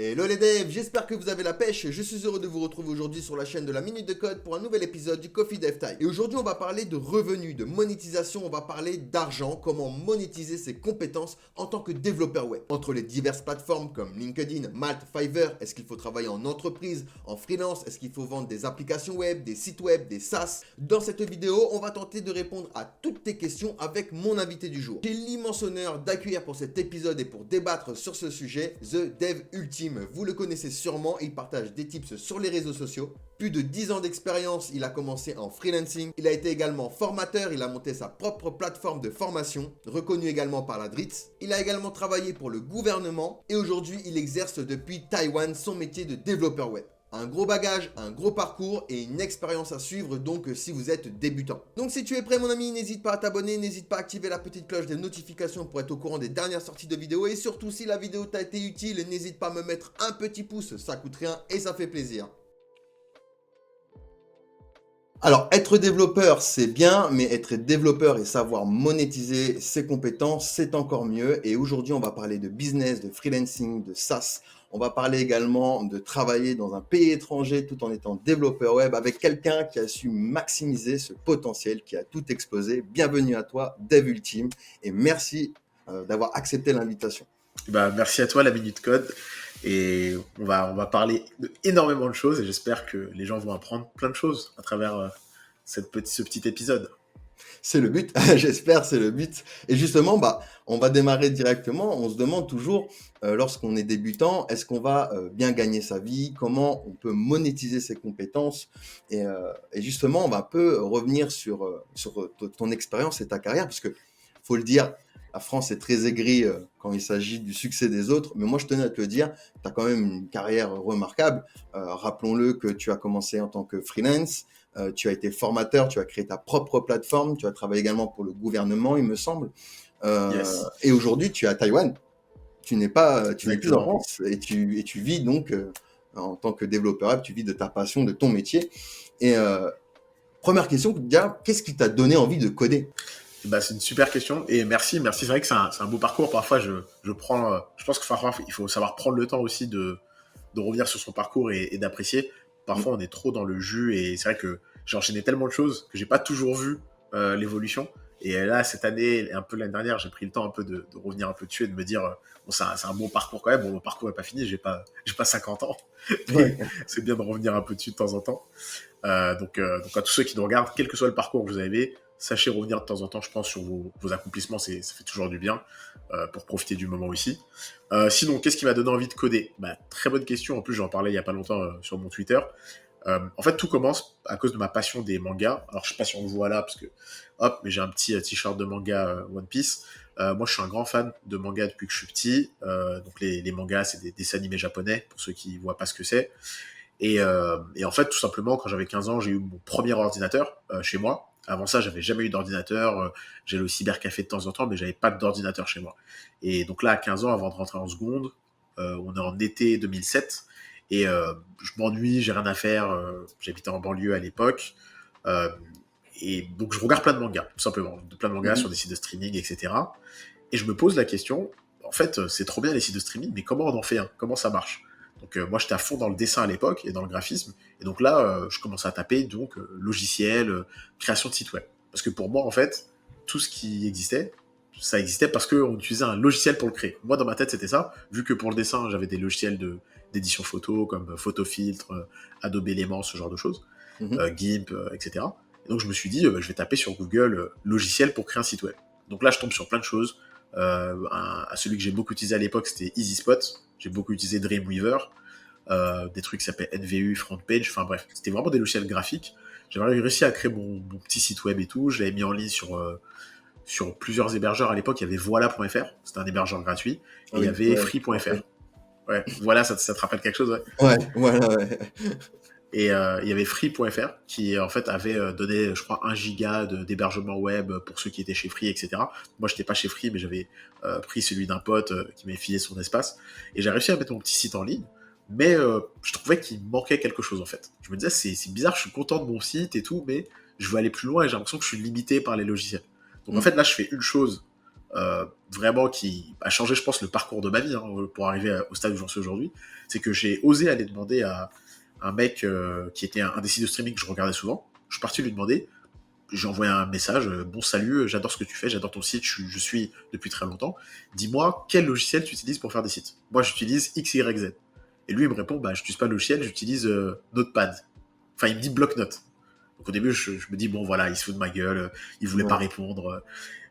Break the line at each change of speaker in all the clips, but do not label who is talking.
Hello les devs, j'espère que vous avez la pêche. Je suis heureux de vous retrouver aujourd'hui sur la chaîne de la Minute de Code pour un nouvel épisode du Coffee Dev Time. Et aujourd'hui, on va parler de revenus, de monétisation, on va parler d'argent, comment monétiser ses compétences en tant que développeur web. Entre les diverses plateformes comme LinkedIn, Malt, Fiverr, est-ce qu'il faut travailler en entreprise, en freelance, est-ce qu'il faut vendre des applications web, des sites web, des SaaS? Dans cette vidéo, on va tenter de répondre à toutes tes questions avec mon invité du jour. J'ai l'immense honneur d'accueillir pour cet épisode et pour débattre sur ce sujet, The Dev Ultime. Vous le connaissez sûrement, il partage des tips sur les réseaux sociaux. Plus de 10 ans d'expérience, il a commencé en freelancing. Il a été également formateur, il a monté sa propre plateforme de formation, reconnue également par la DRITS. Il a également travaillé pour le gouvernement et aujourd'hui, il exerce depuis Taïwan son métier de développeur web. Un gros bagage, un gros parcours et une expérience à suivre donc si vous êtes débutant. Donc si tu es prêt mon ami, n'hésite pas à t'abonner, n'hésite pas à activer la petite cloche des notifications pour être au courant des dernières sorties de vidéos et surtout si la vidéo t'a été utile, n'hésite pas à me mettre un petit pouce, ça coûte rien et ça fait plaisir. Alors, être développeur, c'est bien, mais être développeur et savoir monétiser ses compétences, c'est encore mieux. Et aujourd'hui, on va parler de business, de freelancing, de SaaS. On va parler également de travailler dans un pays étranger tout en étant développeur web avec quelqu'un qui a su maximiser ce potentiel, qui a tout explosé. Bienvenue à toi, Dev Ultime, et merci d'avoir accepté l'invitation.
Merci à toi, la Minute Code. Et on va parler énormément de choses et j'espère que les gens vont apprendre plein de choses à travers ce petit épisode.
C'est le but, j'espère, c'est le but. Et justement, on va démarrer directement. On se demande toujours, lorsqu'on est débutant, est-ce qu'on va bien gagner sa vie? Comment on peut monétiser ses compétences? Et justement, on va un peu revenir sur ton expérience et ta carrière, parce que, faut le dire, la France est très aigrie quand il s'agit du succès des autres. Mais moi, je tenais à te le dire, tu as quand même une carrière remarquable. Rappelons-le que tu as commencé en tant que freelance. Tu as été formateur, tu as créé ta propre plateforme, tu as travaillé également pour le gouvernement, il me semble.
Yes.
Et aujourd'hui, tu es à Taïwan. Tu n'es plus en
Exactement.
France et tu vis donc en tant que développeur web, tu vis de ta passion, de ton métier. Et première question, déjà, qu'est-ce qui t'a donné envie de coder?
C'est une super question et merci. C'est vrai que c'est un beau parcours. Parfois, je pense que parfois, il faut savoir prendre le temps aussi de revenir sur son parcours et d'apprécier. Parfois, on est trop dans le jus et c'est vrai que j'ai enchaîné tellement de choses que j'ai pas toujours vu l'évolution. Et là, cette année et un peu l'année dernière, j'ai pris le temps un peu de revenir un peu dessus et de me dire, bon, c'est un bon parcours quand même. Bon, mon parcours est pas fini, j'ai pas 50 ans.
Ouais.
C'est bien de revenir un peu dessus de temps en temps. Donc à tous ceux qui nous regardent, quel que soit le parcours que vous avez, sachez revenir de temps en temps, je pense, sur vos accomplissements, ça fait toujours du bien pour profiter du moment aussi. Sinon, qu'est-ce qui m'a donné envie de coder? Très bonne question, en plus j'en parlais il y a pas longtemps sur mon Twitter. En fait, tout commence à cause de ma passion des mangas. Alors, je sais pas si on le voit là, parce que, mais j'ai un petit t-shirt de manga One Piece. Moi, je suis un grand fan de manga depuis que je suis petit. Donc, les mangas, c'est des dessins animés japonais, pour ceux qui voient pas ce que c'est. Et en fait, tout simplement, quand j'avais 15 ans, j'ai eu mon premier ordinateur chez moi. Avant ça, j'avais jamais eu d'ordinateur. J'allais au cybercafé de temps en temps, mais j'avais pas d'ordinateur chez moi. Et donc là, à 15 ans, avant de rentrer en seconde, on est en été 2007. Et je m'ennuie, j'ai rien à faire. J'habitais en banlieue à l'époque. Euh, et donc, je regarde plein de mangas, tout simplement. Plein de mangas sur des sites de streaming, etc. Et je me pose la question, en fait, c'est trop bien les sites de streaming, mais comment on en fait un? Comment ça marche? Donc moi, j'étais à fond dans le dessin à l'époque et dans le graphisme. Et donc là, je commence à taper logiciel, création de site web. Parce que pour moi, en fait, tout ce qui existait, ça existait parce qu'on utilisait un logiciel pour le créer. Moi, dans ma tête, c'était ça. Vu que pour le dessin, j'avais des logiciels d'édition photo comme Photofiltre, Adobe Elements, ce genre de choses, GIMP, etc. Et donc je me suis dit, je vais taper sur Google logiciel pour créer un site web. Donc là, je tombe sur plein de choses. Celui que j'ai beaucoup utilisé à l'époque, c'était EasySpot. J'ai beaucoup utilisé Dreamweaver, des trucs qui s'appellent NVU, FrontPage, enfin bref, c'était vraiment des logiciels graphiques. J'avais réussi à créer mon petit site web et tout, je l'avais mis en ligne sur plusieurs hébergeurs. À l'époque, il y avait Voilà.fr, c'était un hébergeur gratuit, et il y avait Free.fr. Ouais, voilà, ça te rappelle quelque chose, ouais.
Ouais, voilà, ouais.
Et il y avait Free.fr qui en fait avait donné, je crois, 1 giga d'hébergement web pour ceux qui étaient chez Free, etc. Moi, j'étais pas chez Free, mais j'avais pris celui d'un pote qui m'avait filé son espace. Et j'ai réussi à mettre mon petit site en ligne, mais je trouvais qu'il manquait quelque chose en fait. Je me disais, c'est bizarre, je suis content de mon site et tout, mais je veux aller plus loin et j'ai l'impression que je suis limité par les logiciels. Donc en fait, là, je fais une chose vraiment qui a changé, je pense, le parcours de ma vie, hein, pour arriver au stade où j'en suis aujourd'hui. C'est que j'ai osé aller demander à un mec qui était un des sites de streaming que je regardais souvent. Je suis parti lui demander, j'ai envoyé un message, bon salut, j'adore ce que tu fais, j'adore ton site, je suis depuis très longtemps. Dis-moi quel logiciel tu utilises pour faire des sites. Moi j'utilise XYZ. Et lui il me répond, bah j'utilise pas de logiciel, j'utilise Notepad. Enfin il me dit bloc-notes. Donc au début je me dis bon voilà, il se fout de ma gueule, il voulait pas répondre.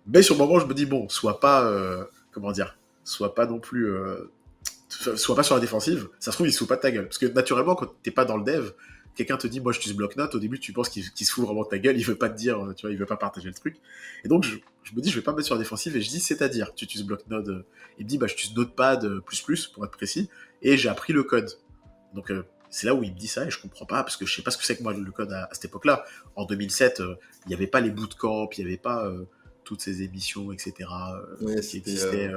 Mais sur le moment je me dis bon, sois pas, comment dire, sois pas non plus, sois pas sur la défensive. Ça se trouve il se fout pas de ta gueule. Parce que naturellement quand t'es pas dans le dev, quelqu'un te dit moi j'utilise bloc-notes, au début tu penses qu'il se fout vraiment de ta gueule, il veut pas te dire, tu vois, il veut pas partager le truc. Et donc je me dis je vais pas me mettre sur la défensive et je dis c'est-à-dire tu utilises bloc-notes, il me dit bah j'utilise Notepad pour être précis et j'ai appris le code. Donc c'est là où il me dit ça et je comprends pas parce que je sais pas ce que c'est que moi le code à cette époque-là. En 2007, il y avait pas les bootcamps, il y avait pas toutes ces émissions etc. Qui existaient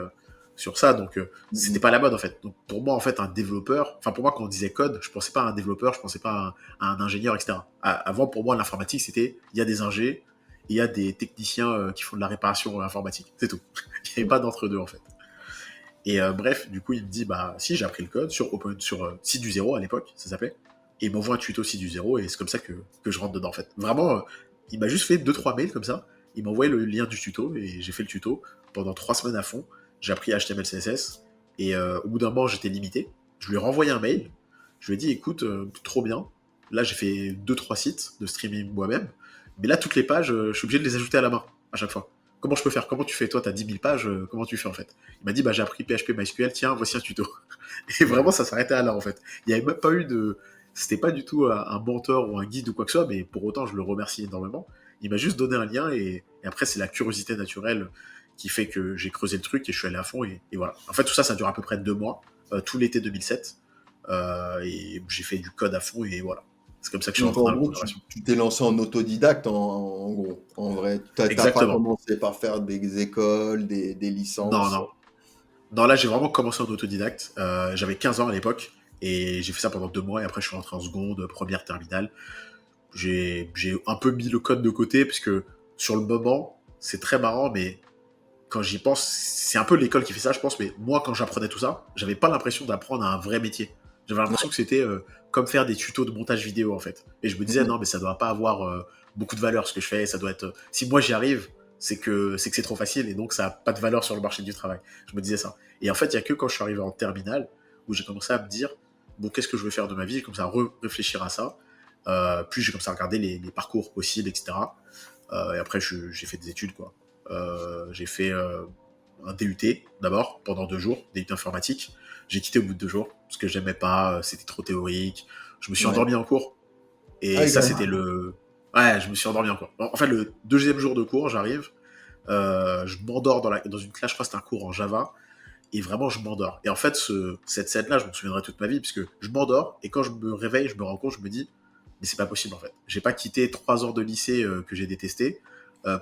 sur ça, donc c'était pas la mode en fait. Donc pour moi en fait un développeur, enfin pour moi quand on disait code, je pensais pas à un développeur, je pensais pas à un ingénieur etc. Avant pour moi l'informatique c'était il y a des ingés, il y a des techniciens qui font de la réparation informatique, c'est tout. Il n'y avait pas d'entre deux en fait. Et bref, du coup il me dit bah si j'ai appris le code sur site du zéro à l'époque ça s'appelait, et il m'envoie un tuto site du zéro et c'est comme ça que je rentre dedans en fait. Vraiment il m'a juste fait 2-3 mails comme ça, il m'a envoyé le lien du tuto et j'ai fait le tuto pendant 3 semaines à fond. J'ai appris HTML, CSS, et au bout d'un moment, j'étais limité. Je lui ai renvoyé un mail. Je lui ai dit, écoute, trop bien. Là, j'ai fait 2-3 sites de streaming moi-même. Mais là, toutes les pages, je suis obligé de les ajouter à la main, à chaque fois. Comment je peux faire? Comment tu fais? Toi, t'as 10 000 pages, comment tu fais, en fait? Il m'a dit, bah, j'ai appris PHP MySQL, tiens, voici un tuto. Et vraiment, ça s'arrêtait à là, en fait. Il n'y avait même pas eu de... C'était pas du tout un mentor ou un guide ou quoi que ce soit, mais pour autant, je le remercie énormément. Il m'a juste donné un lien, et après, c'est la curiosité naturelle qui fait que j'ai creusé le truc et je suis allé à fond et voilà. En fait, tout ça, ça dure à peu près 2 mois, tout l'été 2007, et j'ai fait du code à fond et voilà. C'est comme ça que je suis
Donc
rentré
en
dans la
gros,
programmation.
tu t'es lancé en autodidacte en gros. En vrai, t'as pas
Exactement.
commencé par faire des écoles, des
Non,
licences.
non. Non, là, j'ai vraiment commencé en autodidacte. J'avais 15 ans à l'époque et j'ai fait ça pendant 2 mois et après, je suis rentré en seconde, première, terminale. J'ai un peu mis le code de côté parce que sur le moment, c'est très marrant, mais quand j'y pense, c'est un peu l'école qui fait ça, je pense, mais moi, quand j'apprenais tout ça, j'avais pas l'impression d'apprendre un vrai métier. J'avais l'impression que c'était comme faire des tutos de montage vidéo, en fait. Et je me disais,
Mhm.
non, mais ça doit pas avoir beaucoup de valeur, ce que je fais, ça doit être... Si moi, j'y arrive, c'est que c'est trop facile, et donc ça a pas de valeur sur le marché du travail. Je me disais ça. Et en fait, il y a que quand je suis arrivé en terminale, où j'ai commencé à me dire, bon, qu'est-ce que je veux faire de ma vie? J'ai commencé à réfléchir à ça. Puis j'ai commencé à regarder les parcours possibles, etc. Et après, j'ai fait des études, quoi. J'ai fait un DUT d'abord pendant 2 jours, DUT informatique. J'ai quitté au bout de 2 jours parce que j'aimais pas, c'était trop théorique. Je me suis
Ouais.
endormi en cours
Ah
et
oui,
ça
quand même.
c'était le. Ouais, je me suis endormi en cours. En fait, le deuxième jour de cours, j'arrive, je m'endors dans une classe, je crois que c'était un cours en Java, et vraiment je m'endors. Et en fait, cette scène-là, je m'en souviendrai toute ma vie, puisque je m'endors, et quand je me réveille, je me rends compte, je me dis, mais c'est pas possible en fait. J'ai pas quitté 3 ans de lycée que j'ai détesté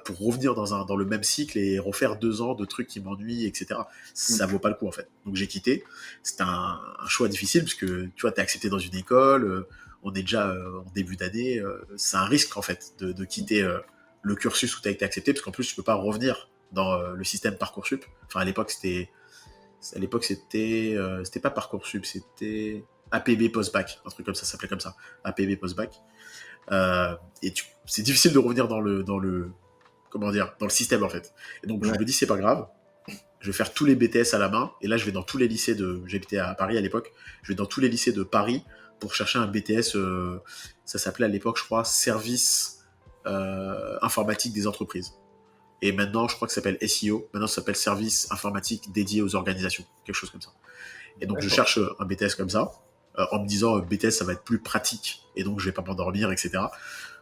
pour revenir dans le même cycle et refaire 2 ans de trucs qui m'ennuient, etc. Ça
Mm.
vaut pas le coup en fait. Donc j'ai quitté. C'était un choix difficile, parce que tu vois, t'es accepté dans une école, on est déjà en début d'année, c'est un risque en fait de quitter le cursus où t'as été accepté, parce qu'en plus tu peux pas revenir dans le système Parcoursup. Enfin à l'époque, c'était pas Parcoursup, c'était APB Postbac, un truc comme ça s'appelait comme ça, APB Postbac. Et c'est difficile de revenir dans le comment dire, dans le système en fait. Et donc je
Ouais.
me dis c'est pas grave, je vais faire tous les BTS à la main. Et là je vais dans tous les lycées j'habitais à Paris à l'époque, je vais dans tous les lycées de Paris pour chercher un BTS. Ça s'appelait à l'époque je crois service informatique des entreprises. Et maintenant, je crois que ça s'appelle SEO. Maintenant, ça s'appelle service informatique dédié aux organisations. Quelque chose comme ça. Et donc, je
D'accord.
cherche un BTS comme ça, en me disant, BTS, ça va être plus pratique. Et donc, je vais pas m'endormir, etc. Au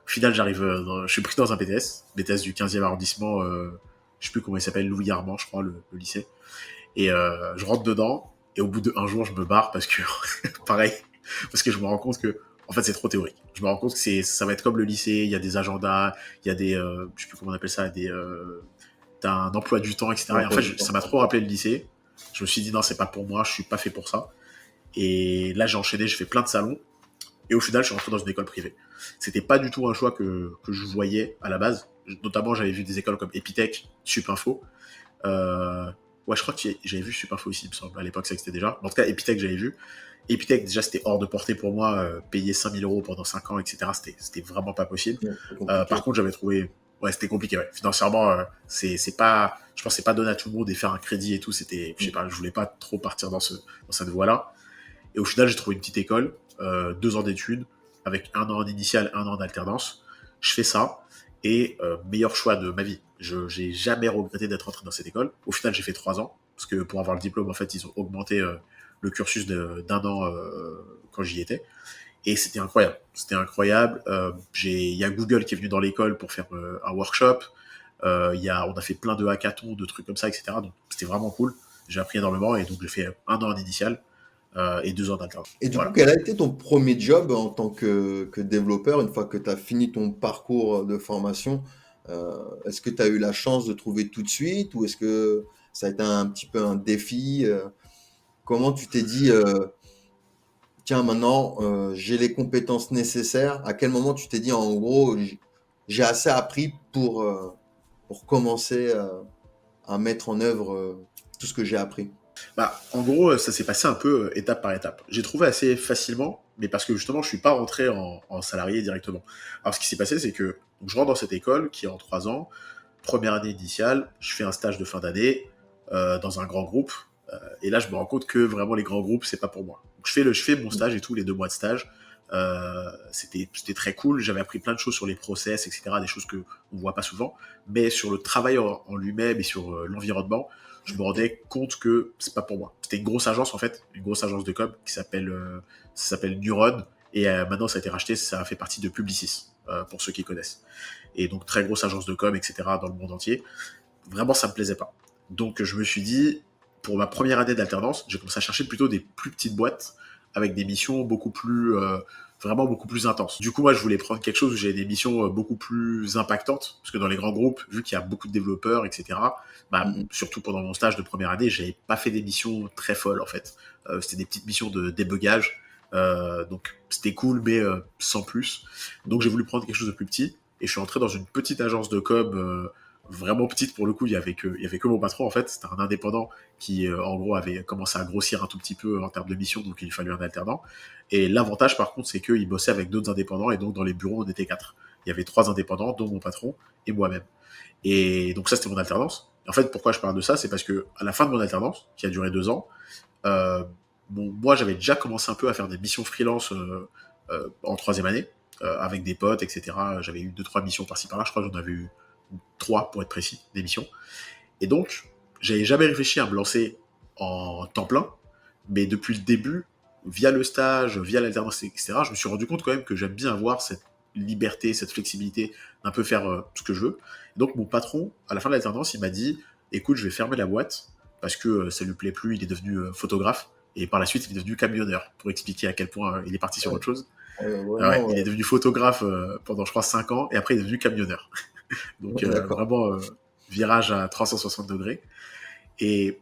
final, je suis pris dans un BTS du 15e arrondissement, je sais plus comment il s'appelle, Louis Armand, je crois, le lycée. Et je rentre dedans. Et au bout d'un jour, je me barre parce que, pareil, parce que je me rends compte que, en fait, c'est trop théorique. Je me rends compte que ça va être comme le lycée, il y a des agendas, il y a des, je sais plus comment on appelle ça, t'as un emploi du temps, etc. Et en
L'emploi
fait,
du
ça
temps.
m'a trop rappelé le lycée. Je me suis dit, non, c'est pas pour moi, je suis pas fait pour ça. Et là, j'ai enchaîné, j'ai fait plein de salons. Et au final, je suis rentré dans une école privée. C'était pas du tout un choix que je voyais à la base. Notamment, j'avais vu des écoles comme Epitech, Supinfo. Ouais, je crois que j'avais vu Superfo aussi, il me semble. À l'époque, ça existait déjà. En tout cas, Epitech, j'avais vu. Epitech, déjà, c'était hors de portée pour moi. Payer 5 000 € pendant 5 ans, etc. C'était vraiment pas possible.
Ouais, c'est compliqué.
Par contre, j'avais trouvé. Ouais, c'était compliqué, ouais. Financièrement, c'est pas. Je pense que c'est pas donné à tout le monde et faire un crédit et tout. C'était. Je sais pas, je voulais pas trop partir dans cette voie-là. Et au final, j'ai trouvé une petite école, 2 ans d'études, avec 1 an en initial, 1 an d'alternance. Je fais ça, et meilleur choix de ma vie. Je j'ai jamais regretté d'être entré dans cette école. Au final, j'ai fait 3 ans, parce que pour avoir le diplôme, en fait, ils ont augmenté le cursus d'un an quand j'y étais. Et c'était incroyable. C'était incroyable. Il y a Google qui est venu dans l'école pour faire un workshop. On a fait plein de hackathons, de trucs comme ça, etc. Donc c'était vraiment cool. J'ai appris énormément, et donc j'ai fait 1 an en initial et 2 ans d'alternance.
Et du coup,
Voilà.
quel a été ton premier job en tant que développeur une fois que tu as fini ton parcours de formation? Est-ce que tu as eu la chance de trouver tout de suite ou est-ce que ça a été un petit peu un défi? Comment tu t'es dit, tiens, maintenant, j'ai les compétences nécessaires? À quel moment tu t'es dit, en gros, j'ai assez appris pour commencer à mettre en œuvre tout ce que j'ai appris?
Bah, en gros, ça s'est passé un peu étape par étape. J'ai trouvé assez facilement, mais parce que justement, je suis pas rentré en salarié directement. Alors, ce qui s'est passé, c'est que donc, je rentre dans cette école qui est en 3 ans. Première année initiale, je fais un stage de fin d'année dans un grand groupe. Et là, je me rends compte que vraiment les grands groupes, c'est pas pour moi. Donc, je fais mon stage et tout, les 2 mois de stage. C'était très cool. J'avais appris plein de choses sur les process, etc. Des choses que on voit pas souvent. Mais sur le travail en lui-même et sur l'environnement, je me rendais compte que c'est pas pour moi. C'était une grosse agence en fait, une grosse agence de com qui s'appelle Neuron, et maintenant ça a été racheté, ça fait partie de Publicis pour ceux qui connaissent. Et donc très grosse agence de com, etc. dans le monde entier. Vraiment ça me plaisait pas. Donc je me suis dit, pour ma première année d'alternance, j'ai commencé à chercher plutôt des plus petites boîtes avec des missions vraiment beaucoup plus intenses. Du coup, moi, je voulais prendre quelque chose où j'ai des missions beaucoup plus impactantes, parce que dans les grands groupes, vu qu'il y a beaucoup de développeurs, etc., bah,
Mhm.
surtout pendant mon stage de première année, j'avais pas fait des missions très folles, en fait. C'était des petites missions de débugage, donc c'était cool, mais sans plus. Donc j'ai voulu prendre quelque chose de plus petit, et je suis entré dans une petite agence de com, vraiment petite pour le coup. Il y avait que mon patron, en fait. C'était un indépendant qui, en gros, avait commencé à grossir un tout petit peu en termes de mission, donc il fallut un alternant. Et l'avantage, par contre, c'est qu'il bossait avec d'autres indépendants, et donc dans les bureaux, on était 4. Il y avait 3 indépendants, dont mon patron et moi-même. Et donc ça, c'était mon alternance. En fait, pourquoi je parle de ça, c'est parce que à la fin de mon alternance, qui a duré 2 ans, moi, j'avais déjà commencé un peu à faire des missions freelance en troisième année, avec des potes, etc. J'avais eu 2, 3 missions par-ci par-là. Je crois que j'en avais eu 3 pour être précis, des missions. Et donc, j'avais jamais réfléchi à me lancer en temps plein, mais depuis le début, via le stage, via l'alternance, etc., je me suis rendu compte quand même que j'aime bien avoir cette liberté, cette flexibilité d'un peu faire ce que je veux. Donc mon patron, à la fin de l'alternance, il m'a dit, écoute, je vais fermer la boîte parce que ça lui plaît plus, il est devenu photographe, et par la suite, il est devenu camionneur, pour expliquer à quel point il est parti sur
Ouais,
autre chose. Ah ouais,
vraiment,
il est devenu photographe pendant, je crois, 5 ans, et après, il est devenu camionneur. Donc,
ouais, d'accord.
vraiment, virage à 360 degrés. Et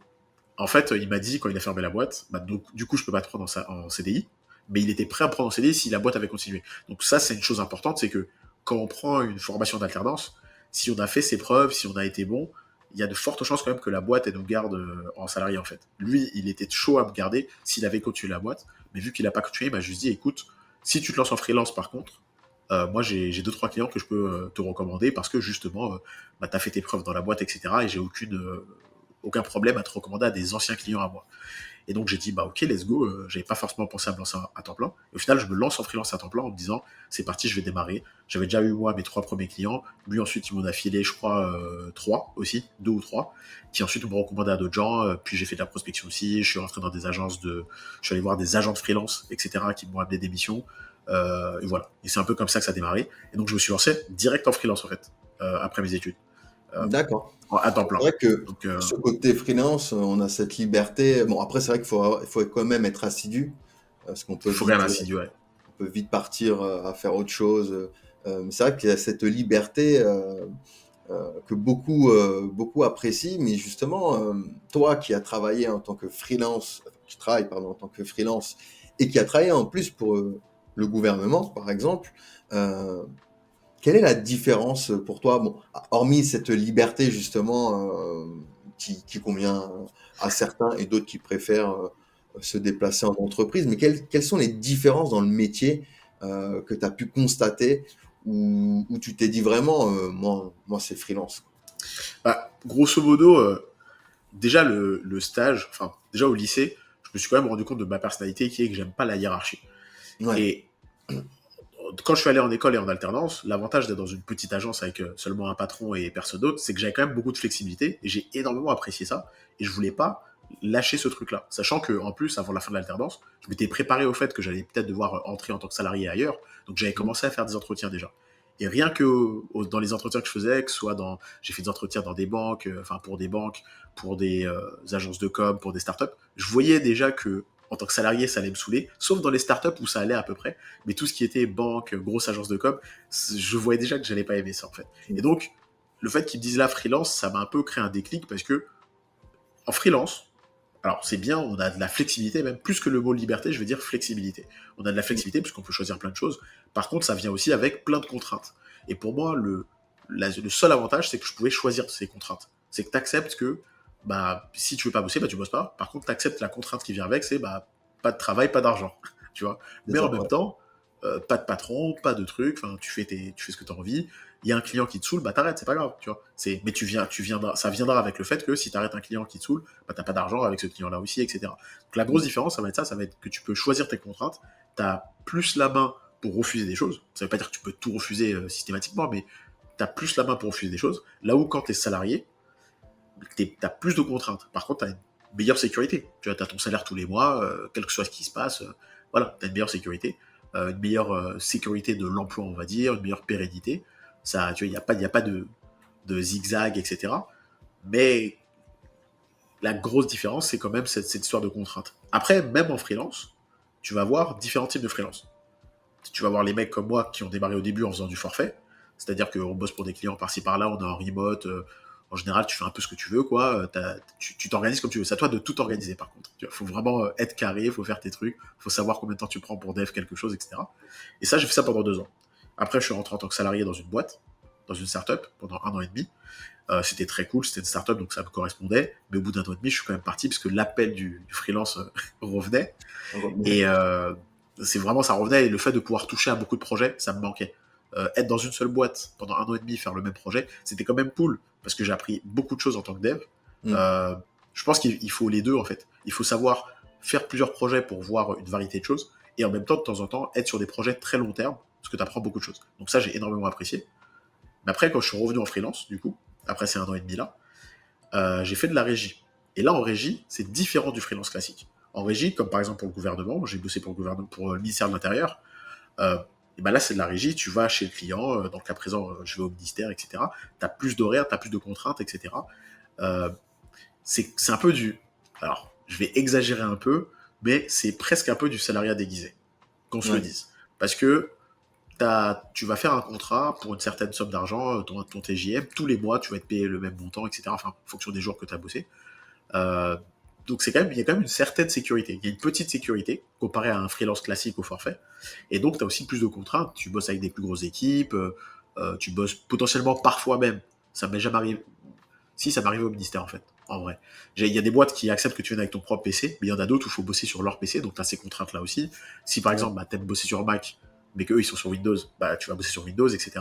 en fait, il m'a dit, quand il a fermé la boîte, bah, donc, du coup, je peux pas te prendre en CDI, mais il était prêt à me prendre en CDI si la boîte avait continué. Donc ça, c'est une chose importante, c'est que quand on prend une formation d'alternance, si on a fait ses preuves, si on a été bon, il y a de fortes chances quand même que la boîte, elle nous garde en salarié, en fait. Lui, il était chaud à me garder s'il avait continué la boîte, mais vu qu'il a pas continué, il m'a juste dit, écoute, si tu te lances en freelance, par contre, moi, j'ai 2, 3 clients que je peux te recommander parce que justement, bah, tu as fait tes preuves dans la boîte, etc. Et j'ai aucun problème à te recommander à des anciens clients à moi. Et donc j'ai dit, bah ok, let's go. J'avais pas forcément pensé à me lancer à temps plein. Et au final, je me lance en freelance à temps plein en me disant, c'est parti, je vais démarrer. J'avais déjà eu moi mes 3 premiers clients. Lui ensuite, il m'en a filé, je crois, 3 aussi, 2 ou 3, qui ensuite me recommandaient à d'autres gens. Puis j'ai fait de la prospection aussi. Je suis rentré dans des agences je suis allé voir des agents de freelance, etc. qui m'ont amené des missions. Et voilà. Et c'est un peu comme ça que ça a démarré. Et donc je me suis lancé direct en freelance en fait, après mes études, euh,
D'accord.
à temps
C'est
plein.
vrai que
Donc
ce côté freelance, on a cette liberté. Bon, après, c'est vrai il faut quand même être assidu, parce qu'on
il
peut
faut rien
vite,
assidu, ouais.
partir à faire autre chose. Mais c'est vrai qu'il y a cette liberté que beaucoup apprécient. Mais justement, toi qui as travaillé en tant que freelance, enfin, qui travaille, pardon, en tant que freelance, et qui a travaillé en plus pour le gouvernement, par exemple, euh, quelle est la différence pour toi, bon, hormis cette liberté justement qui convient à certains et d'autres qui préfèrent se déplacer en entreprise. Mais quelles sont les différences dans le métier que tu as pu constater où tu t'es dit vraiment, moi c'est freelance.
Bah, grosso modo, déjà le stage, enfin déjà au lycée, je me suis quand même rendu compte de ma personnalité qui est que j'aime pas la hiérarchie.
Ouais,
Et quand je suis allé en école et en alternance, l'avantage d'être dans une petite agence avec seulement un patron et personne d'autre, c'est que j'avais quand même beaucoup de flexibilité et j'ai énormément apprécié ça. Et je voulais pas lâcher ce truc-là. Sachant que, en plus, avant la fin de l'alternance, je m'étais préparé au fait que j'allais peut-être devoir entrer en tant que salarié ailleurs. Donc j'avais
mmh,
commencé à faire des entretiens déjà. Et rien que dans les entretiens que je faisais, que ce soit j'ai fait des entretiens dans des banques, enfin pour des banques, pour des agences de com, pour des startups, je voyais déjà que en tant que salarié, ça allait me saouler, sauf dans les startups où ça allait à peu près. Mais tout ce qui était banque, grosse agence de com, je voyais déjà que j'allais pas aimer ça en fait. Et
mmh,
donc, le fait qu'ils me disent là freelance, ça m'a un peu créé un déclic parce que en freelance, alors c'est bien, on a de la flexibilité, même plus que le mot liberté, je veux dire flexibilité. On a de la
mmh,
flexibilité puisqu'on peut choisir plein de choses. Par contre, ça vient aussi avec plein de contraintes. Et pour moi, le seul avantage, c'est que je pouvais choisir ces contraintes. C'est que tu acceptes que bah, si tu veux pas bosser, bah, tu bosses pas. Par contre, tu acceptes la contrainte qui vient avec, c'est bah, pas de travail, pas d'argent. Tu vois.
c'est
Mais en
ça,
même
ouais.
temps, pas de patron, pas de truc, tu fais ce que tu as envie. Il y a un client qui te saoule, bah t'arrêtes, c'est pas grave, tu vois. Mais ça viendra avec le fait que si t'arrêtes un client qui te saoule, bah t'as pas d'argent avec ce client-là aussi, etc. Donc la grosse
Mmh,
différence, ça va être que tu peux choisir tes contraintes, t'as plus la main pour refuser des choses. Ça veut pas dire que tu peux tout refuser systématiquement, mais t'as plus la main pour refuser des choses. Là où quand t'es salarié, t'as plus de contraintes. Par contre, t'as une meilleure sécurité. Tu vois, t'as ton salaire tous les mois, quel que soit ce qui se passe, voilà, t'as une meilleure sécurité, une meilleure sécurité de l'emploi, on va dire, une meilleure pérennité. Ça, tu vois, il y a pas de zigzag, etc. Mais la grosse différence, c'est quand même cette histoire de contraintes. Après, même en freelance, tu vas avoir différents types de freelance. Tu vas voir les mecs comme moi qui ont démarré au début en faisant du forfait, c'est-à-dire qu'on bosse pour des clients par-ci par-là, on est en remote, en général tu fais un peu ce que tu veux, quoi, tu t'organises comme tu veux. C'est à toi de tout organiser par contre. Il faut vraiment être carré, il faut faire tes trucs, il faut savoir combien de temps tu prends pour dev quelque chose, etc. Et ça, j'ai fait ça pendant 2 ans. Après, je suis rentré en tant que salarié dans une boîte, dans une startup, pendant 1 an et demi. C'était très cool, c'était une startup, donc ça me correspondait. Mais au bout d'1 an et demi, je suis quand même parti parce que l'appel du freelance revenait.
ouais.
Et c'est vraiment, ça revenait, et le fait de pouvoir toucher à beaucoup de projets, ça me manquait. Être dans une seule boîte pendant 1 an et demi, faire le même projet, c'était quand même cool, parce que j'ai appris beaucoup de choses en tant que dev.
Mmh,
Euh, je pense qu'il faut les deux, en fait. Il faut savoir faire plusieurs projets pour voir une variété de choses, et en même temps, de temps en temps, être sur des projets très long terme, parce que tu apprends beaucoup de choses. Donc ça, j'ai énormément apprécié. Mais après, quand je suis revenu en freelance, du coup, après ces 1 an et demi-là, j'ai fait de la régie. Et là, en régie, c'est différent du freelance classique. En régie, comme par exemple pour le gouvernement, j'ai bossé pour le gouvernement, pour le ministère de l'Intérieur. Et ben là, c'est de la régie. Tu vas chez le client. Dans le cas présent, je vais au ministère, etc. Tu as plus d'horaires, tu as plus de contraintes, etc. Euh, c'est un peu du. Alors, je vais exagérer un peu, mais c'est presque un peu du salariat déguisé, qu'on se le
ouais.
dise. Parce que tu vas faire un contrat pour une certaine somme d'argent, ton TJM, tous les mois, tu vas être payé le même montant, etc. Enfin, en fonction des jours que tu as bossé. Euh, donc il y a quand même une certaine sécurité. Il y a une petite sécurité comparée à un freelance classique au forfait. Et donc tu as aussi plus de contraintes. Tu bosses avec des plus grosses équipes. Tu bosses potentiellement parfois même. Ça m'est jamais arrivé. Si, ça m'est arrivé au ministère en fait. En vrai. Il y a des boîtes qui acceptent que tu viennes avec ton propre PC, mais il y en a d'autres où il faut bosser sur leur PC, donc tu as ces contraintes-là aussi. Si par
Ouais.
exemple, bah, tu aimes bosser sur Mac, mais qu'eux ils sont sur Windows, bah, tu vas bosser sur Windows, etc.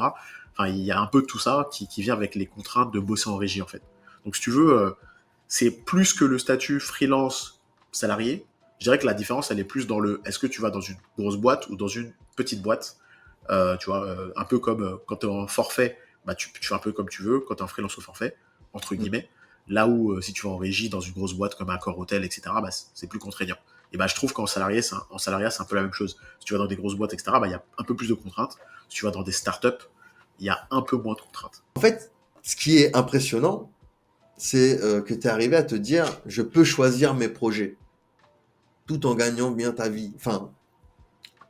Enfin, il y a un peu tout ça qui vient avec les contraintes de bosser en régie en fait. Donc si tu veux, c'est plus que le statut freelance salarié. Je dirais que la différence, elle est plus dans le est-ce que tu vas dans une grosse boîte ou dans une petite boîte. Tu vois, un peu comme quand tu es en forfait, bah, tu fais un peu comme tu veux quand tu es en freelance au forfait, entre
Mmh.
guillemets. Là où, si tu vas en régie dans une grosse boîte comme Accor Hotel, etc., bah, c'est plus contraignant. Et bah, je trouve qu'en salarié, en salariat, c'est un peu la même chose. Si tu vas dans des grosses boîtes, etc., bah, il y a un peu plus de contraintes. Si tu vas dans des startups, il y a un peu moins de contraintes.
En fait, ce qui est impressionnant, c'est que tu es arrivé à te dire, je peux choisir mes projets tout en gagnant bien ta vie. Enfin,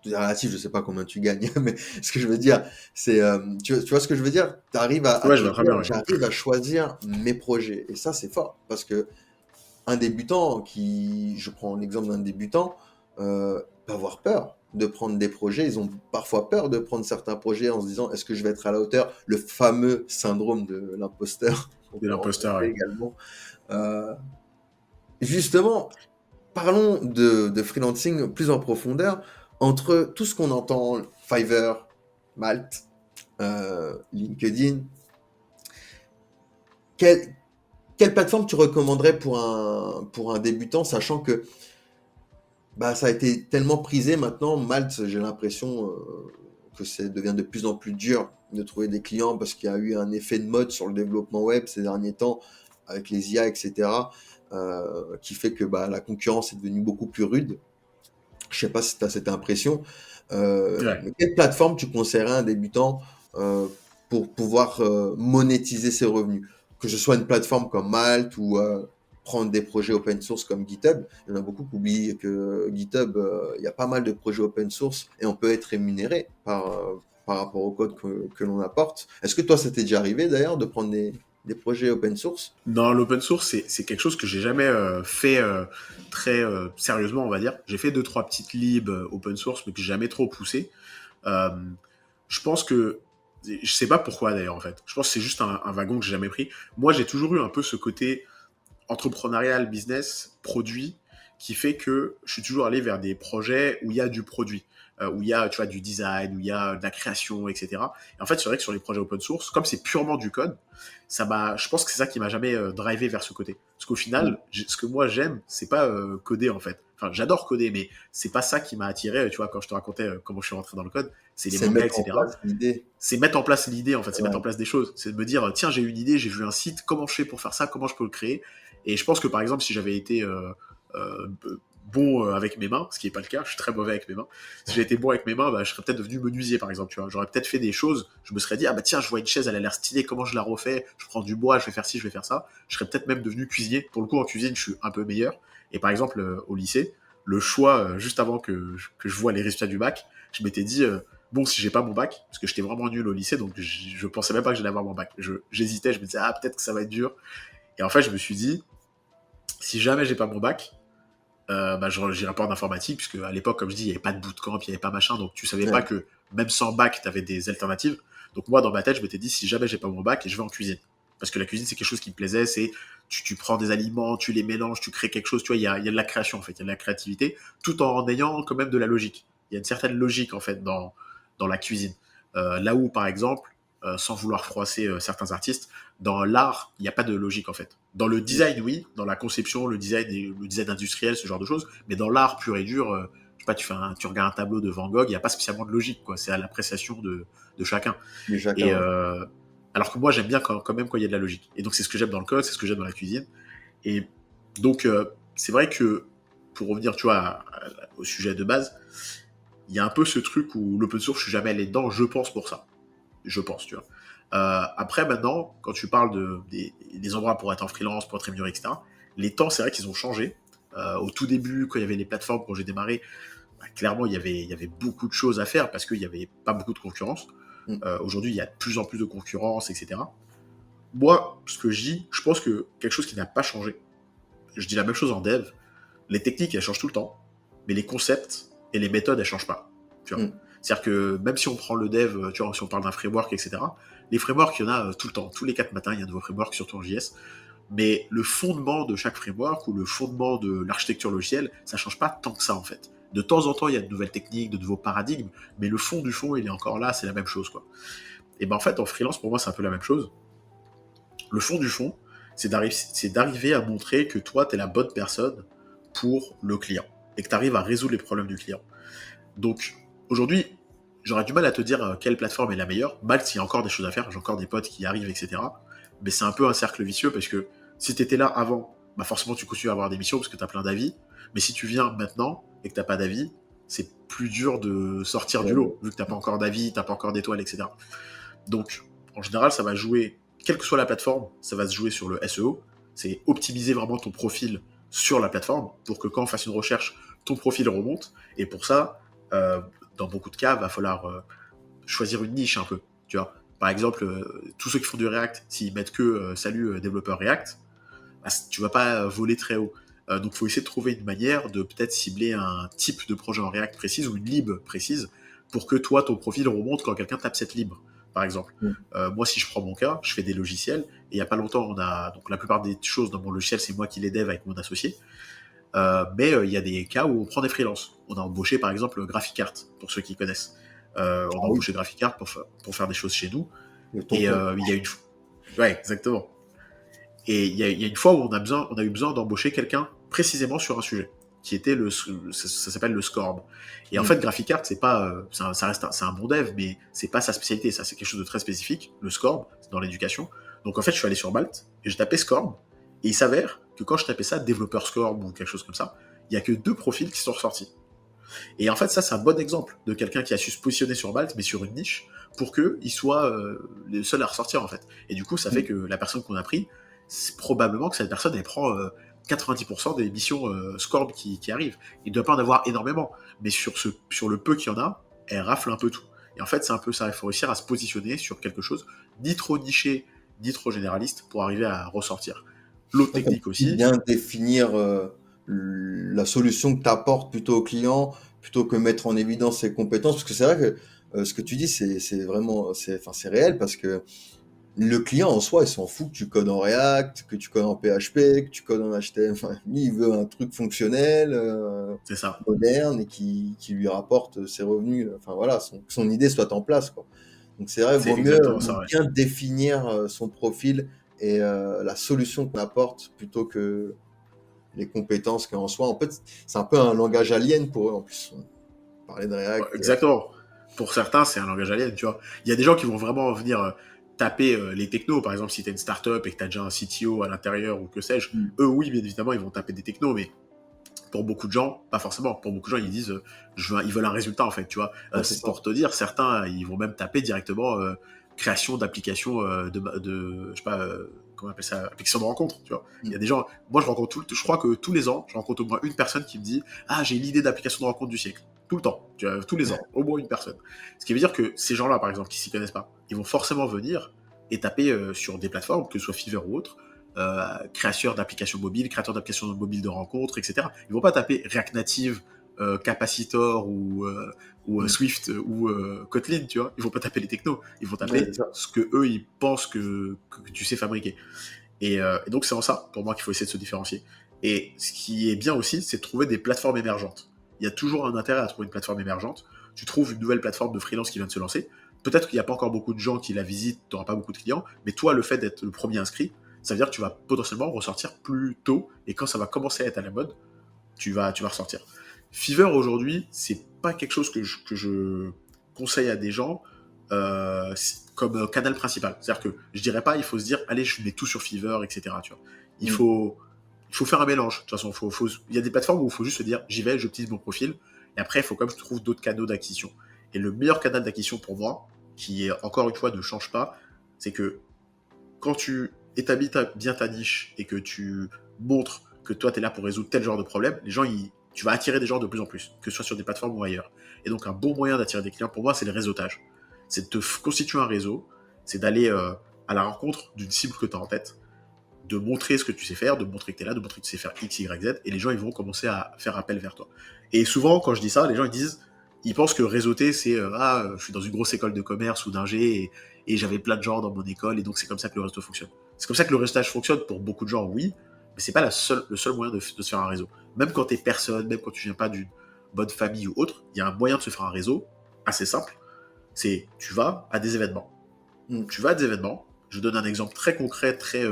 c'est relatif, je sais pas combien tu gagnes, mais ce que je veux dire, c'est, tu vois ce que je veux dire? Tu arrives à
Ouais,
te
je vois très
dire,
bien, ouais.
j'arrive à choisir mes projets. Et ça, c'est fort. Parce que un débutant je prends l'exemple d'un débutant, peut avoir peur. de prendre des projets, ils ont parfois peur de prendre certains projets en se disant est-ce que je vais être à la hauteur? Le fameux syndrome de l'imposteur qu'on
De
peut
l'imposteur,
rencontrer
ouais.
également. Euh, Justement, parlons de freelancing plus en profondeur. Entre tout ce qu'on entend, Fiverr, Malte, LinkedIn, quelle, quelle plateforme tu recommanderais pour un débutant, sachant que bah, ça a été tellement prisé maintenant, Malte, j'ai l'impression que ça devient de plus en plus dur de trouver des clients parce qu'il y a eu un effet de mode sur le développement web ces derniers temps avec les IA, etc., qui fait que bah, la concurrence est devenue beaucoup plus rude. Je sais pas si tu as cette impression.
Ouais.
Mais quelle plateforme tu conseillerais à un débutant euh, pour pouvoir monétiser ses revenus? Que ce soit une plateforme comme Malte ou prendre des projets open source comme GitHub. Il y en a beaucoup qui oublient que GitHub, il y a pas mal de projets open source et on peut être rémunéré par rapport au code que l'on apporte. Est-ce que toi, ça t'est déjà arrivé d'ailleurs de prendre des projets open source?
Dans l'open source, c'est quelque chose que j'ai jamais fait très sérieusement, on va dire. J'ai fait deux, trois petites libs open source, mais que j'ai jamais trop poussé. Euh, je pense que, je sais pas pourquoi d'ailleurs en fait. Je pense que c'est juste un wagon que j'ai jamais pris. Moi, j'ai toujours eu un peu ce côté entrepreneurial, business, produit, qui fait que je suis toujours allé vers des projets où il y a du produit, où il y a, tu vois, du design, où il y a de la création, etc. Et en fait, c'est vrai que sur les projets open source, comme c'est purement du code, je pense que c'est ça qui m'a jamais drivé vers ce côté. Parce qu'au final, ce que moi j'aime, c'est pas coder en fait. Enfin, j'adore coder, mais c'est pas ça qui m'a attiré, tu vois, quand je te racontais comment je suis rentré dans le code, c'est les
C'est
mangas,
mettre en
etc.
place l'idée.
C'est mettre en place l'idée, en fait, c'est mettre en
Ouais.
place des choses. C'est de me dire, tiens, j'ai une idée, j'ai vu un site, comment je fais pour faire ça, comment je peux le créer. Et je pense que par exemple, si j'avais été euh, bon avec mes mains, ce qui n'est pas le cas, je suis très mauvais avec mes mains. Si j'avais été bon avec mes mains, bah, je serais peut-être devenu menuisier, par exemple. Tu vois, j'aurais peut-être fait des choses. Je me serais dit, ah bah tiens, je vois une chaise, elle a l'air stylée, comment je la refais? Je prends du bois, je vais faire ci, je vais faire ça. Je serais peut-être même devenu cuisinier. Pour le coup, en cuisine, je suis un peu meilleur. Et par exemple, au lycée, le choix, juste avant que je vois les résultats du bac, je m'étais dit, bon, si j'ai pas mon bac, parce que j'étais vraiment nul au lycée, donc je pensais même pas que j'allais avoir mon bac. J'hésitais, je me disais, ah, peut-être que ça va être dur. Et en fait, je me suis dit, si jamais j'ai pas mon bac, bah, j'irai pas en informatique, puisque à l'époque, comme je dis, il n'y avait pas de bootcamp, il n'y avait pas machin, donc tu savais pas
Ouais.
que même sans bac, tu avais des alternatives. Donc moi, dans ma tête, je m'étais dit, si jamais j'ai pas mon bac, je vais en cuisine. Parce que la cuisine, c'est quelque chose qui me plaisait, c'est tu prends des aliments, tu les mélanges, tu crées quelque chose, tu vois, il y a de la création en fait, il y a de la créativité, tout en ayant quand même de la logique. Il y a une certaine logique en fait dans la cuisine. Là où, par exemple, sans vouloir froisser certains artistes, dans l'art, il n'y a pas de logique en fait. Dans le design, oui, dans la conception, le design industriel, ce genre de choses, mais dans l'art pur et dur, je sais pas, tu regardes un tableau de Van Gogh, il n'y a pas spécialement de logique, quoi. C'est à l'appréciation de chacun.
De chacun,
Et
ouais.
alors que moi, j'aime bien quand même quand il y a de la logique. Et donc c'est ce que j'aime dans le code, c'est ce que j'aime dans la cuisine. Et donc c'est vrai que pour revenir, tu vois, au sujet de base, il y a un peu ce truc où l'open source, je suis jamais allé dedans, je pense pour ça. Je pense, tu vois. Après, maintenant, quand tu parles des endroits pour être en freelance, pour être rémunéré, etc., les temps, c'est vrai qu'ils ont changé. Au tout début, quand il y avait les plateformes, quand j'ai démarré, bah, clairement, il y avait beaucoup de choses à faire parce qu'il n'y avait pas beaucoup de concurrence.
Mm.
Aujourd'hui, il y a de plus en plus de concurrence, etc. Moi, ce que je dis, je pense que quelque chose qui n'a pas changé, je dis la même chose en dev, les techniques, elles changent tout le temps, mais les concepts et les méthodes, elles changent pas. Tu vois.
Mm.
C'est-à-dire que même si on prend le dev, tu vois, si on parle d'un framework, etc., les frameworks, il y en a tout le temps. Tous les 4 matins, il y a un nouveau framework, surtout en JS. Mais le fondement de chaque framework ou le fondement de l'architecture logicielle, ça change pas tant que ça, en fait. De temps en temps, il y a de nouvelles techniques, de nouveaux paradigmes, mais le fond du fond, il est encore là, c'est la même chose, quoi. Et ben en fait, en freelance, pour moi, c'est un peu la même chose. Le fond du fond, c'est d'arriver à montrer que toi, tu es la bonne personne pour le client et que tu arrives à résoudre les problèmes du client. Donc, aujourd'hui, j'aurais du mal à te dire quelle plateforme est la meilleure. Malte, il y a encore des choses à faire, j'ai encore des potes qui arrivent, etc. Mais c'est un peu un cercle vicieux parce que si tu étais là avant, bah forcément, tu continues à avoir des missions parce que tu as plein d'avis. Mais si tu viens maintenant et que tu n'as pas d'avis, c'est plus dur de sortir du
Ouais,
lot, vu que tu n'as pas encore d'avis, tu n'as pas encore d'étoiles, etc. Donc, en général, ça va jouer, quelle que soit la plateforme, ça va se jouer sur le SEO. C'est optimiser vraiment ton profil sur la plateforme pour que quand on fasse une recherche, ton profil remonte. Et pour ça, euh, dans beaucoup de cas, il va falloir choisir une niche un peu. Tu vois, par exemple, tous ceux qui font du React, s'ils mettent que salut développeur React, bah, tu vas pas voler très haut. Donc, il faut essayer de trouver une manière de peut-être cibler un type de projet en React précise ou une lib précise pour que toi, ton profil remonte quand quelqu'un tape cette lib, par exemple. Moi, si je prends mon cas, je fais des logiciels et il n'y a pas longtemps, donc la plupart des choses dans mon logiciel, c'est moi qui les dev avec mon associé. Mais il y a des cas où on prend des freelances. On a embauché par exemple GraphiCart, pour ceux qui connaissent. On a embauché GraphiCart pour faire des choses chez nous. Et il y a une fois. Ouais, exactement. Et il y a une fois où on a eu besoin d'embaucher quelqu'un précisément sur un sujet, qui était ça s'appelle le SCORM. Et en fait, GraphiCart, c'est pas, c'est un bon dev, mais c'est pas sa spécialité. Ça, c'est quelque chose de très spécifique. Le SCORM, c'est dans l'éducation. Donc en fait, je suis allé sur Malte et je tapais SCORM. Et il s'avère que quand je tapais ça, développeur SCORM ou quelque chose comme ça, il y a que 2 profils qui sont ressortis. Et en fait, ça, c'est un bon exemple de quelqu'un qui a su se positionner sur Malte, mais sur une niche, pour qu'il soit le seul à ressortir, en fait. Et du coup, ça fait que la personne qu'on a pris, c'est probablement que cette personne, elle prend 90% des missions SCORM qui arrivent. Il ne doit pas en avoir énormément, mais sur le peu qu'il y en a, elle rafle un peu tout. Et en fait, c'est un peu ça. Il faut réussir à se positionner sur quelque chose ni trop niché, ni trop généraliste pour arriver à ressortir. L'autre technique aussi.
Bien définir la solution que tu apportes plutôt au client, plutôt que mettre en évidence ses compétences. Parce que c'est vrai que ce que tu dis, c'est vraiment, c'est réel parce que le client en soi, il s'en fout que tu codes en React, que tu codes en PHP, que tu codes en HTML. Enfin, lui, il veut un truc fonctionnel,
C'est ça.
moderne et qui lui rapporte ses revenus. Enfin voilà, que son idée soit en place, quoi. Donc c'est vrai,
C'est
vaut mieux
exactement ça, ouais.
bien définir son profil et la solution qu'on apporte plutôt que les compétences qu'en soi. En fait, c'est un peu un langage alien pour eux en plus. Parler de
Ouais,
React,
exactement. Pour certains, c'est un langage alien, tu vois. Il y a des gens qui vont vraiment venir taper les technos. Par exemple, si tu es une startup et que tu as déjà un CTO à l'intérieur ou que sais-je, eux, oui, bien évidemment, ils vont taper des technos, mais pour beaucoup de gens, pas forcément. Pour beaucoup de gens, ils disent, ils veulent un résultat, en fait, tu vois.
ouais, c'est
C'est
ça.
pour te dire, certains, ils vont même taper directement création d'applications je sais pas, comment on appelle ça, application de rencontre, tu vois. Il y a des gens, moi, je crois que tous les ans, je rencontre au moins une personne qui me dit, ah, j'ai l'idée d'application de rencontre du siècle. Tout le temps, tu vois, tous les ans, au moins une personne. Ce qui veut dire que ces gens-là, par exemple, qui s'y connaissent pas, ils vont forcément venir et taper sur des plateformes, que ce soit Fiverr ou autre, créateurs d'applications mobiles, créateurs d'applications mobiles de rencontres, etc. Ils vont pas taper React Native, Capacitor ou Swift ou Kotlin, tu vois. Ils vont pas taper les technos. Ils vont taper ce que eux ils pensent que tu sais fabriquer. Et donc c'est en ça, pour moi, qu'il faut essayer de se différencier. Et ce qui est bien aussi, c'est de trouver des plateformes émergentes. Il y a toujours un intérêt à trouver une plateforme émergente. Tu trouves une nouvelle plateforme de freelance qui vient de se lancer. Peut-être qu'il n'y a pas encore beaucoup de gens qui la visitent, tu n'auras pas beaucoup de clients, mais toi, le fait d'être le premier inscrit, ça veut dire que tu vas potentiellement ressortir plus tôt, et quand ça va commencer à être à la mode, tu vas ressortir. Fiverr aujourd'hui, c'est pas quelque chose que je conseille à des gens comme canal principal. C'est-à-dire que je dirais pas, il faut se dire, allez, je mets tout sur Fiverr, etc. Tu vois. Il faut faire un mélange. De toute façon, il y a des plateformes où il faut juste se dire, j'y vais, j'optimise mon profil, et après, il faut quand même que je trouve d'autres canaux d'acquisition. Et le meilleur canal d'acquisition pour moi, qui encore une fois ne change pas, c'est que quand tu établis bien ta niche et que tu montres que toi, tu es là pour résoudre tel genre de problème, les gens, tu vas attirer des gens de plus en plus, que ce soit sur des plateformes ou ailleurs. Et donc, un bon moyen d'attirer des clients, pour moi, c'est le réseautage. C'est de te constituer un réseau, c'est d'aller à la rencontre d'une cible que tu as en tête, de montrer ce que tu sais faire, de montrer que tu es là, de montrer que tu sais faire X, Y, Z, et les gens, ils vont commencer à faire appel vers toi. Et souvent, quand je dis ça, les gens, ils pensent que réseauter, c'est je suis dans une grosse école de commerce ou d'ingé, et j'avais plein de gens dans mon école, et donc c'est comme ça que le réseau fonctionne. C'est comme ça que le réseautage fonctionne pour beaucoup de gens, oui, mais c'est pas le seul moyen de se faire un réseau. Même quand t'es personne, même quand tu viens pas d'une bonne famille ou autre, il y a un moyen de se faire un réseau assez simple. C'est tu vas à des événements. Tu vas à des événements. Je donne un exemple très concret, très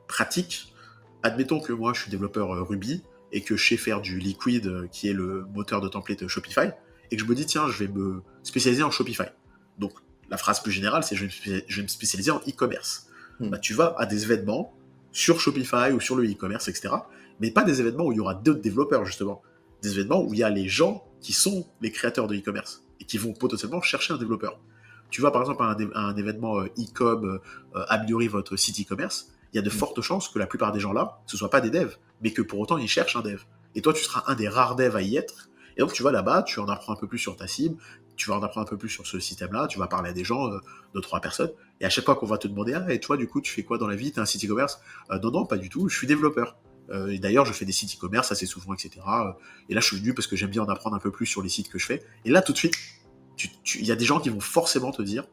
pratique. Admettons que moi je suis développeur Ruby et que je sais faire du Liquid, qui est le moteur de template Shopify, et que je me dis tiens, je vais me spécialiser en Shopify. Donc la phrase plus générale, c'est je vais me spécialiser en e-commerce. Bah, tu vas à des événements sur Shopify ou sur le e-commerce, etc. Mais pas des événements où il y aura d'autres développeurs, justement. Des événements où il y a les gens qui sont les créateurs de e-commerce et qui vont potentiellement chercher un développeur. Tu vas par exemple à un événement e-com, améliorer votre site e-commerce, il y a de fortes chances que la plupart des gens là, ce ne soient pas des devs, mais que pour autant ils cherchent un dev. Et toi, tu seras un des rares devs à y être. Et donc tu vas là-bas, tu en apprends un peu plus sur ta cible, tu vas en apprendre un peu plus sur ce système-là, tu vas parler à des gens, 2-3 personnes, et à chaque fois qu'on va te demander, ah, et toi, du coup, tu fais quoi dans la vie? T'as un site e-commerce? Non, pas du tout, je suis développeur. Et d'ailleurs, je fais des sites e-commerce assez souvent, etc. Et là, je suis venu parce que j'aime bien en apprendre un peu plus sur les sites que je fais. Et là, tout de suite, il y a des gens qui vont forcément te dire,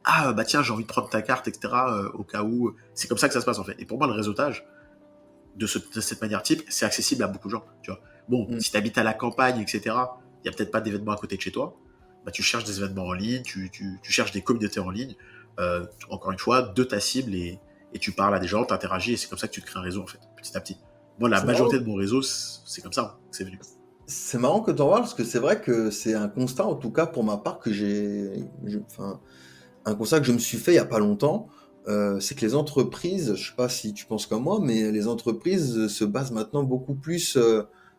ah bah tiens, j'ai envie de prendre ta carte, etc. Au cas où. C'est comme ça que ça se passe en fait. Et pour moi, le réseautage de cette manière type, c'est accessible à beaucoup de gens. Tu vois. Bon,
Mm.
si tu habites à la campagne, etc. Il y a peut-être pas d'événements à côté de chez toi. Bah, tu cherches des événements en ligne, tu cherches des communautés en ligne. Encore une fois, de ta cible et tu parles à des gens, tu interagis et c'est comme ça que tu te crées un réseau en fait, petit à petit. Moi, la
C'est marrant.
majorité de mon réseau, c'est comme ça que c'est venu.
C'est marrant que tu en parles parce que c'est vrai que c'est un constat, en tout cas pour ma part, enfin, un constat que je me suis fait il y a pas longtemps. C'est que les entreprises, je sais pas si tu penses comme moi, mais les entreprises se basent maintenant beaucoup plus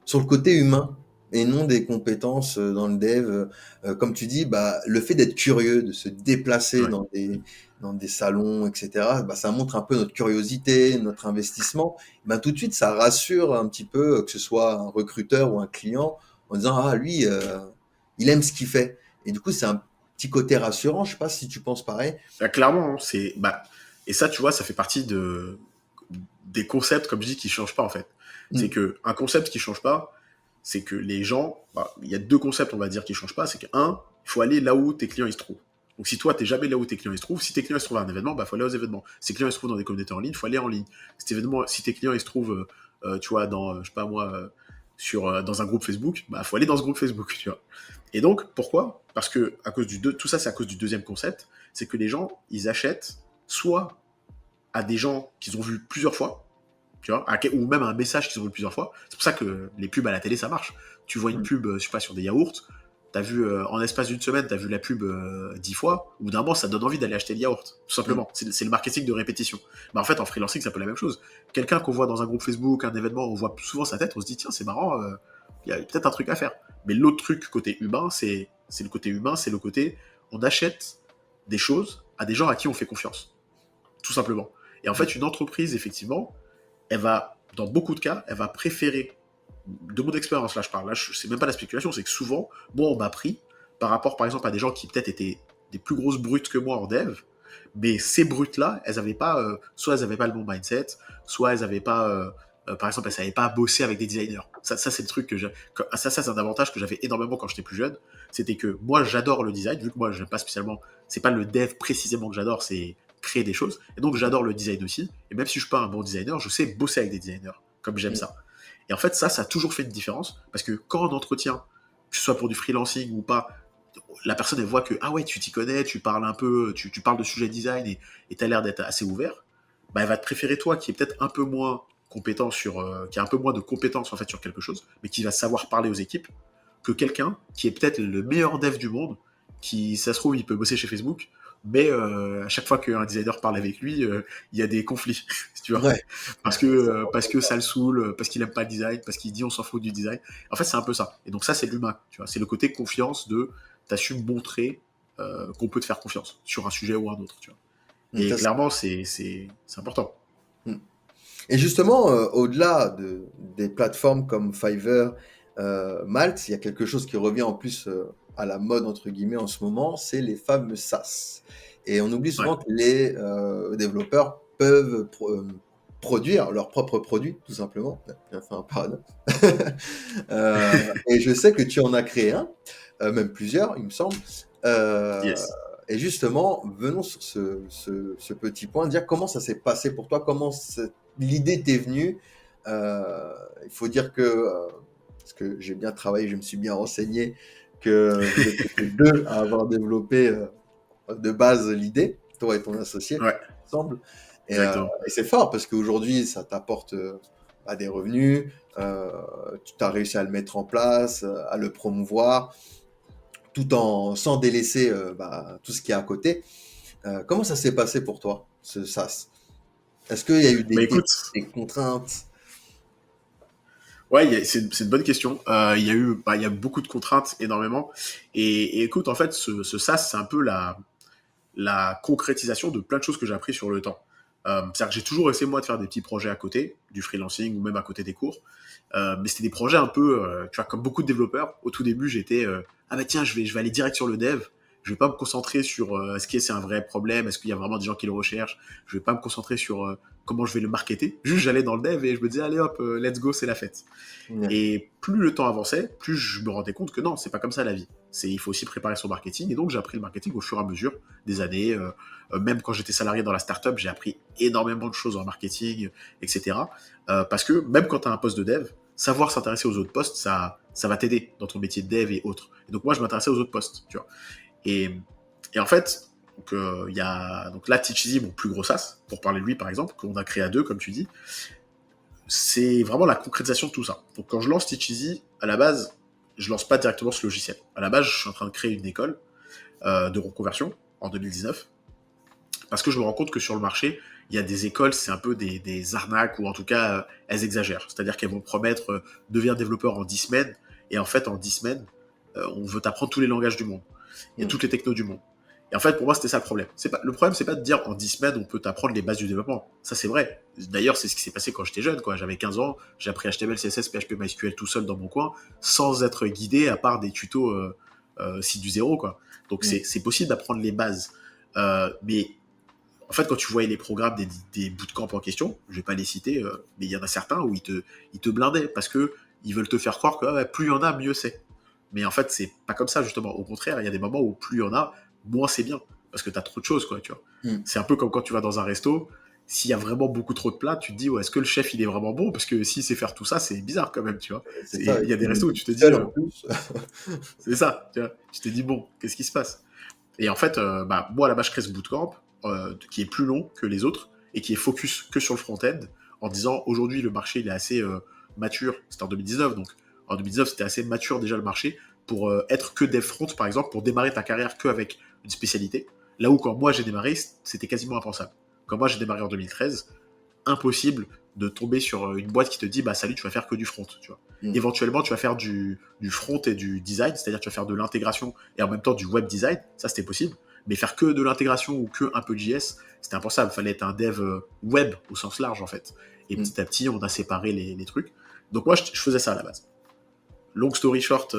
sur le côté humain et non des compétences dans le dev. Comme tu dis, bah, le fait d'être curieux, de se déplacer
Ouais.
dans des salons, etc., bah, ça montre un peu notre curiosité, notre investissement. Bah, tout de suite, ça rassure un petit peu, que ce soit un recruteur ou un client, en disant, ah, lui, il aime ce qu'il fait. Et du coup, c'est un petit côté rassurant. Je sais pas si tu penses pareil.
Bah, clairement, hein, et ça, tu vois, ça fait partie des concepts, comme je dis, qui changent pas en fait. C'est
Mm.
que un concept qui change pas, c'est que les gens, bah, il y a deux concepts, on va dire, qui changent pas. C'est que un, il faut aller là où tes clients ils se trouvent. Donc si toi t'es jamais là où tes clients ils se trouvent, si tes clients ils se trouvent à un événement, bah faut aller aux événements. Si tes clients ils se trouvent dans des communautés en ligne, faut aller en ligne. Si tes clients ils se trouvent, tu vois, dans, je sais pas moi, dans un groupe Facebook, bah faut aller dans ce groupe Facebook, tu vois. Et donc pourquoi? Parce que tout ça c'est à cause du deuxième concept, c'est que les gens ils achètent soit à des gens qu'ils ont vus plusieurs fois, tu vois, ou même à un message qu'ils ont vu plusieurs fois. C'est pour ça que les pubs à la télé, ça marche. Tu vois une
Mm.
pub, je sais pas, sur des yaourts, t'as vu, en espace d'une semaine, t'as vu la pub 10 fois, au bout d'un moment, ça te donne envie d'aller acheter le yaourt, tout
Mm.
simplement. C'est le marketing de répétition. Mais en fait, en freelancing, c'est un peu la même chose. Quelqu'un qu'on voit dans un groupe Facebook, un événement, on voit souvent sa tête, on se dit, tiens, c'est marrant, il y a peut-être un truc à faire. Mais l'autre truc, côté humain, c'est le côté humain, c'est le côté, on achète des choses à des gens à qui on fait confiance, tout simplement. Et en fait, une entreprise, effectivement, elle va, dans beaucoup de cas, elle va préférer, de mon expérience, là je parle, là c'est même pas la spéculation, c'est que souvent, moi on m'a pris par rapport par exemple à des gens qui peut-être étaient des plus grosses brutes que moi en dev, mais ces brutes-là, elles avaient pas, soit elles avaient pas le bon mindset, soit elles avaient pas, par exemple, elles savaient pas bosser avec des designers. Ça c'est le truc ça c'est un avantage que j'avais énormément quand j'étais plus jeune, c'était que moi j'adore le design, vu que moi j'aime pas spécialement, c'est pas le dev précisément que j'adore, c'est créer des choses, et donc j'adore le design aussi, et même si je suis pas un bon designer, je sais bosser avec des designers, comme j'aime
Mm.
ça. Et en fait, ça a toujours fait une différence, parce que quand on entretient, que ce soit pour du freelancing ou pas, la personne, elle voit que, ah ouais, tu t'y connais, tu parles un peu, tu parles de sujet design et t'as l'air d'être assez ouvert, bah, elle va te préférer toi, qui est peut-être un peu moins compétent qui a un peu moins de compétences en fait sur quelque chose, mais qui va savoir parler aux équipes, que quelqu'un qui est peut-être le meilleur dev du monde, qui, ça se trouve, il peut bosser chez Facebook, mais à chaque fois qu'un designer parle avec lui, il y a des conflits, tu vois.
Ouais.
Parce que ça le saoule, parce qu'il aime pas le design, parce qu'il dit on s'en fout du design. En fait, c'est un peu ça. Et donc ça, c'est l'humain, tu vois. C'est le côté confiance de t'as su montrer qu'on peut te faire confiance sur un sujet ou un autre, tu vois.
Mm.
Et
Ça,
clairement, c'est important.
mm. Et justement, au-delà des plateformes comme Fiverr, Malte, il y a quelque chose qui revient en plus à la mode, entre guillemets, en ce moment, c'est les fameux SaaS. Et on oublie
Ouais.
souvent que les développeurs peuvent produire leurs propres produits, tout simplement. Bien fait un paradoxe. Et je sais que tu en as créé un, même plusieurs, il me semble. Euh,
Yes.
et justement, venons sur ce petit point, dire comment ça s'est passé pour toi, l'idée t'est venue. Il faut dire que, parce que j'ai bien travaillé, je me suis bien renseigné, que vous êtes que deux à avoir développé de base l'idée, toi et ton associé,
Ouais,
ensemble.
exactement.
Et c'est fort parce qu'aujourd'hui, ça t'apporte bah, des revenus, tu as réussi à le mettre en place, à le promouvoir, sans délaisser bah, tout ce qui est à côté. Comment ça s'est passé pour toi, ce SaaS? Est-ce qu'il y a eu
Bah écoute,
des contraintes?
ouais, c'est une bonne question. Il y a beaucoup de contraintes, énormément. Et écoute, en fait, ce SaaS, c'est un peu la concrétisation de plein de choses que j'ai appris sur le temps. C'est-à-dire que j'ai toujours essayé, moi, de faire des petits projets à côté, du freelancing ou même à côté des cours. Mais c'était des projets un peu, tu vois, comme beaucoup de développeurs. Au tout début, j'étais, ah bah tiens, je vais aller direct sur le dev. Je vais pas me concentrer sur est-ce que c'est un vrai problème, est-ce qu'il y a vraiment des gens qui le recherchent. Je vais pas me concentrer sur comment je vais le marketer. Juste, j'allais dans le dev et je me disais, allez hop, let's go, c'est la fête.
Ouais.
Et plus le temps avançait, plus je me rendais compte que non, c'est pas comme ça la vie. Il faut aussi préparer son marketing. Et donc, j'ai appris le marketing au fur et à mesure des années. Même quand j'étais salarié dans la startup, j'ai appris énormément de choses en marketing, etc. Parce que même quand tu as un poste de dev, savoir s'intéresser aux autres postes, ça va t'aider dans ton métier de dev et autres. Et donc, moi, je m'intéressais aux autres postes, tu vois. Et, et en fait, donc là, Teacheasy, mon plus gros SaaS, pour parler de lui, par exemple, qu'on a créé à deux, comme tu dis, c'est vraiment la concrétisation de tout ça. Donc quand je lance Teacheasy, à la base, je lance pas directement ce logiciel. À la base, je suis en train de créer une école de reconversion en 2019 parce que je me rends compte que sur le marché, il y a des écoles, c'est un peu des arnaques ou en tout cas, elles exagèrent. C'est-à-dire qu'elles vont promettre devenir développeur en 10 semaines et en fait, en 10 semaines, on veut t'apprendre tous les langages du monde et toutes les technos du monde. Et en fait, pour moi, c'était ça le problème. Le problème, c'est pas de dire en 10 semaines, on peut t'apprendre les bases du développement. Ça, c'est vrai. D'ailleurs, c'est ce qui s'est passé quand j'étais jeune, quoi. J'avais 15 ans, j'ai appris HTML, CSS, PHP, MySQL tout seul dans mon coin, sans être guidé à part des tutos site du zéro, quoi. Donc, c'est possible d'apprendre les bases. Mais en fait, quand tu voyais les programmes des bootcamps en question, je vais pas les citer, mais il y en a certains où ils te blindaient parce que ils veulent te faire croire que plus il y en a, mieux c'est. Mais en fait, c'est pas comme ça, justement. Au contraire, il y a des moments où plus il y en a, moins c'est bien. Parce que t'as trop de choses, quoi, tu vois. C'est un peu comme quand tu vas dans un resto, s'il y a vraiment beaucoup trop de plats, tu te dis, ouais, est-ce que le chef, il est vraiment bon? Parce que s'il sait faire tout ça, c'est bizarre quand même, tu vois.
C'est ça.
Il y a des restos où tu te dis,
En plus.
c'est ça, tu vois. Tu te dis, bon, qu'est-ce qui se passe? Et en fait, moi, là-bas, je crée ce bootcamp qui est plus long que les autres et qui est focus que sur le front-end en disant, aujourd'hui, le marché, il est assez mature. C'était en 2019, donc en 2019, c'était assez mature déjà le marché pour être que dev front, par exemple, pour démarrer ta carrière qu'avec une spécialité. Là où, quand moi, j'ai démarré, c'était quasiment impensable. Quand moi, j'ai démarré en 2013, impossible de tomber sur une boîte qui te dit, bah, salut, tu vas faire que du front, tu vois. Éventuellement, tu vas faire du front et du design, c'est-à-dire tu vas faire de l'intégration et en même temps du web design, ça c'était possible, mais faire que de l'intégration ou que un peu de JS, c'était impensable, il fallait être un dev web au sens large en fait. Et petit à petit, on a séparé les trucs. Donc moi, je faisais ça à la base. Long story short,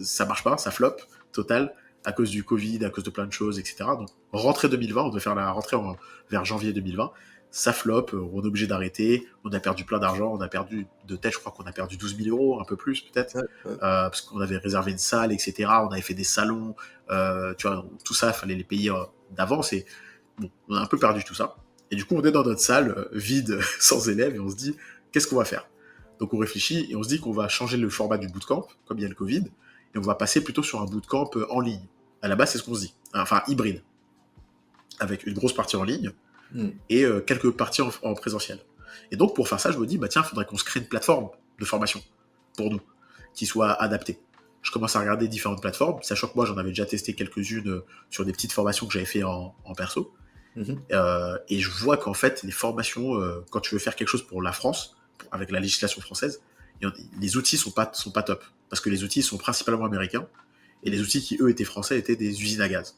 ça marche pas, ça flop, total, à cause du Covid, à cause de plein de choses, etc. Donc, rentrée 2020, on devait faire la rentrée vers janvier 2020, ça flop, on est obligé d'arrêter, on a perdu plein d'argent, on a perdu de tête, je crois qu'on a perdu 12 000 euros, un peu plus peut-être, parce qu'on avait réservé une salle, etc. On avait fait des salons, tu vois, tout ça, il fallait les payer d'avance, et bon, on a un peu perdu tout ça. Et du coup, on est dans notre salle, vide, sans élèves, et on se dit, qu'est-ce qu'on va faire? Donc on réfléchit et on se dit qu'on va changer le format du bootcamp, comme il y a le Covid, et on va passer plutôt sur un bootcamp en ligne. À la base, c'est ce qu'on se dit. Enfin, hybride. Avec une grosse partie en ligne et quelques parties en présentiel. Et donc, pour faire ça, je me dis, bah tiens, il faudrait qu'on se crée une plateforme de formation pour nous, qui soit adaptée. Je commence à regarder différentes plateformes, sachant que moi, j'en avais déjà testé quelques-unes sur des petites formations que j'avais fait en perso. Et je vois qu'en fait, les formations, quand tu veux faire quelque chose pour la France, avec la législation française, les outils sont pas top. Parce que les outils sont principalement américains, et les outils qui, eux, étaient français, étaient des usines à gaz.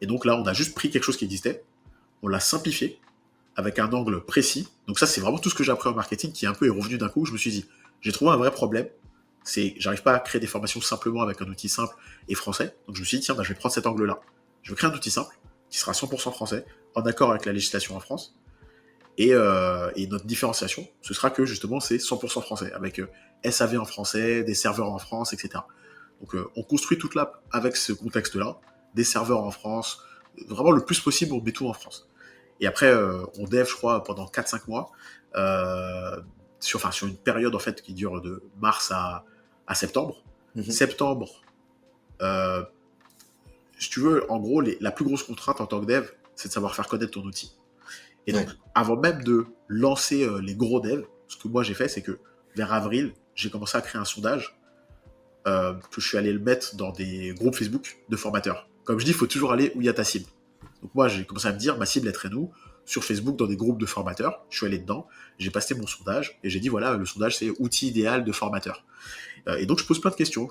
Et donc là, on a juste pris quelque chose qui existait, on l'a simplifié, avec un angle précis. Donc ça, c'est vraiment tout ce que j'ai appris en marketing qui un peu est revenu d'un coup. Je me suis dit, j'ai trouvé un vrai problème, j'arrive pas à créer des formations simplement avec un outil simple et français. Donc je me suis dit, tiens, je vais prendre cet angle-là. Je vais créer un outil simple, qui sera 100% français, en accord avec la législation en France. Et notre différenciation, ce sera que justement c'est 100% français, avec SAV en français, des serveurs en France, etc. Donc on construit toute l'app avec ce contexte-là, des serveurs en France, vraiment le plus possible on met tout en France. Et après on dev je crois pendant 4-5 mois, sur une période en fait qui dure de mars à septembre. Septembre, si tu veux, en gros la plus grosse contrainte en tant que dev, c'est de savoir faire connaître ton outil. Et donc, avant même de lancer les gros devs, ce que moi j'ai fait, c'est que vers avril, j'ai commencé à créer un sondage que je suis allé le mettre dans des groupes Facebook de formateurs. Comme je dis, il faut toujours aller où il y a ta cible. Donc moi, j'ai commencé à me dire, ma cible, elle serait nous, sur Facebook, dans des groupes de formateurs. Je suis allé dedans, j'ai passé mon sondage, et j'ai dit, voilà, le sondage, c'est outil idéal de formateur. Et donc, je pose plein de questions,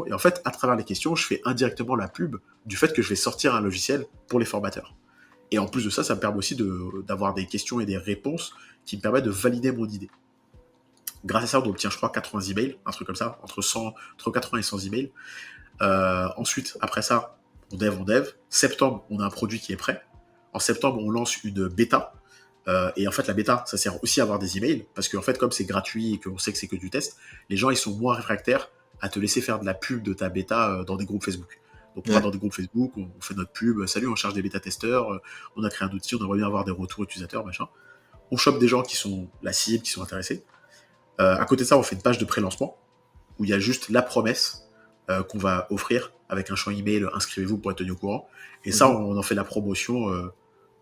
et en fait, à travers les questions, je fais indirectement la pub du fait que je vais sortir un logiciel pour les formateurs. Et en plus de ça, ça me permet aussi d'avoir des questions et des réponses qui me permettent de valider mon idée. Grâce à ça, on obtient, je crois, 80 emails, un truc comme ça, entre 80 et 100 emails. Ensuite, après ça, On dev. Septembre, on a un produit qui est prêt. En septembre, on lance une bêta. Et en fait, la bêta, ça sert aussi à avoir des emails, parce qu'en fait, comme c'est gratuit et qu'on sait que c'est que du test, les gens, ils sont moins réfractaires à te laisser faire de la pub de ta bêta dans des groupes Facebook. Donc, on va
Ouais.
dans des groupes Facebook, on fait notre pub, salut, on cherche des bêta-testeurs, on a créé un outil, on aimerait bien avoir des retours utilisateurs, machin. On chope des gens qui sont la cible, qui sont intéressés. À côté de ça, on fait une page de pré-lancement, où il y a juste la promesse qu'on va offrir avec un champ email, inscrivez-vous pour être tenu au courant. Et ça,
Mhm.
on en fait la promotion